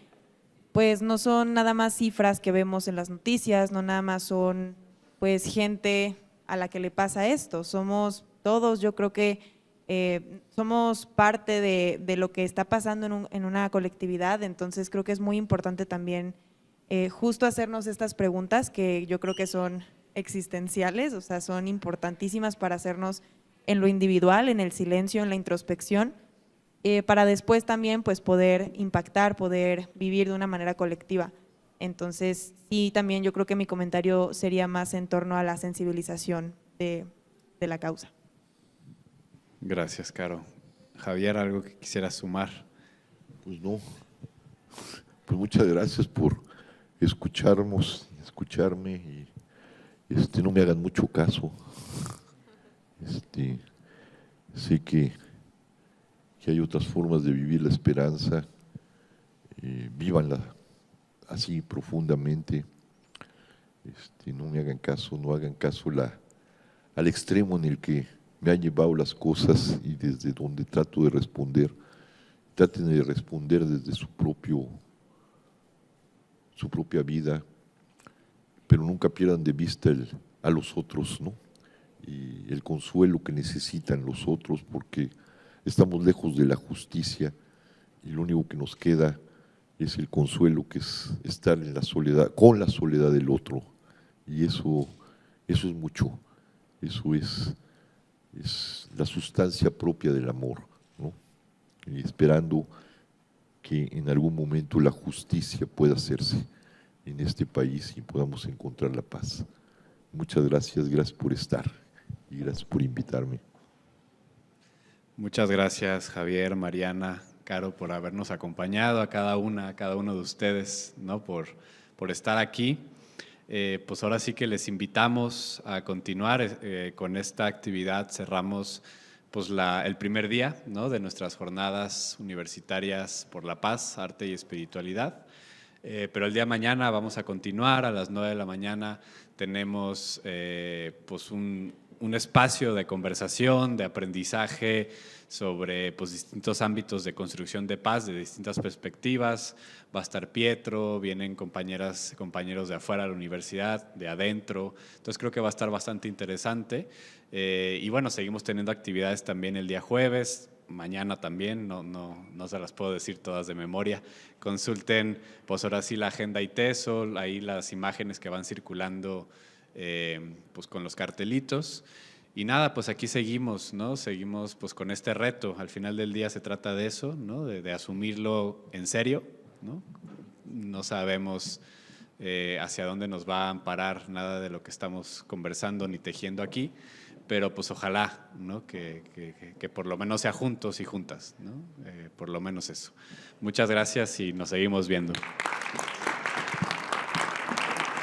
pues no son nada más cifras que vemos en las noticias, no nada más son pues gente a la que le pasa esto, somos todos, yo creo que somos parte de lo que está pasando en una colectividad, entonces creo que es muy importante también justo hacernos estas preguntas que yo creo que son existenciales, o sea, son importantísimas para hacernos en lo individual, en el silencio, en la introspección, para después también pues poder impactar, poder vivir de una manera colectiva. Entonces, sí, también yo creo que mi comentario sería más en torno a la sensibilización de la causa. Gracias, Caro. Javier, ¿algo que quisieras sumar? Pues no. Pues muchas gracias por escucharme y no me hagan mucho caso. Sé que hay otras formas de vivir la esperanza, vívanla así profundamente, no me hagan caso, no hagan caso al extremo en el que me han llevado las cosas y desde donde trato de responder, traten de responder desde su propia vida, pero nunca pierdan de vista a los otros, ¿no? Y el consuelo que necesitan los otros, porque estamos lejos de la justicia y lo único que nos queda es el consuelo, que es estar en la soledad, con la soledad del otro, y eso es mucho, eso es la sustancia propia del amor, ¿no? Y esperando que en algún momento la justicia pueda hacerse en este país y podamos encontrar la paz. Muchas gracias por estar y gracias por invitarme. Muchas gracias, Javier, Mariana, Caro, por habernos acompañado, a cada uno de ustedes, ¿no? por estar aquí. Pues ahora sí que les invitamos a continuar con esta actividad. Cerramos pues el primer día, ¿no?, de nuestras jornadas universitarias por la paz, arte y espiritualidad. Pero el día de mañana vamos a continuar a las 9 de la mañana. Tenemos pues un espacio de conversación, de aprendizaje sobre pues, distintos ámbitos de construcción de paz, de distintas perspectivas. Va a estar Pietro, vienen compañeros de afuera de la universidad, de adentro. Entonces creo que va a estar bastante interesante. Y bueno, seguimos teniendo actividades también el día jueves. Mañana también, no se las puedo decir todas de memoria. Consulten, pues ahora sí, la agenda ITESOL, ahí las imágenes que van circulando pues con los cartelitos. Y nada, pues aquí seguimos, ¿no? Seguimos pues con este reto. Al final del día se trata de eso, ¿no? De asumirlo en serio, ¿no? No sabemos hacia dónde nos va a amparar nada de lo que estamos conversando ni tejiendo aquí, pero pues ojalá, ¿no?, que por lo menos sea juntos y juntas, ¿no? Por lo menos eso. Muchas gracias y nos seguimos viendo.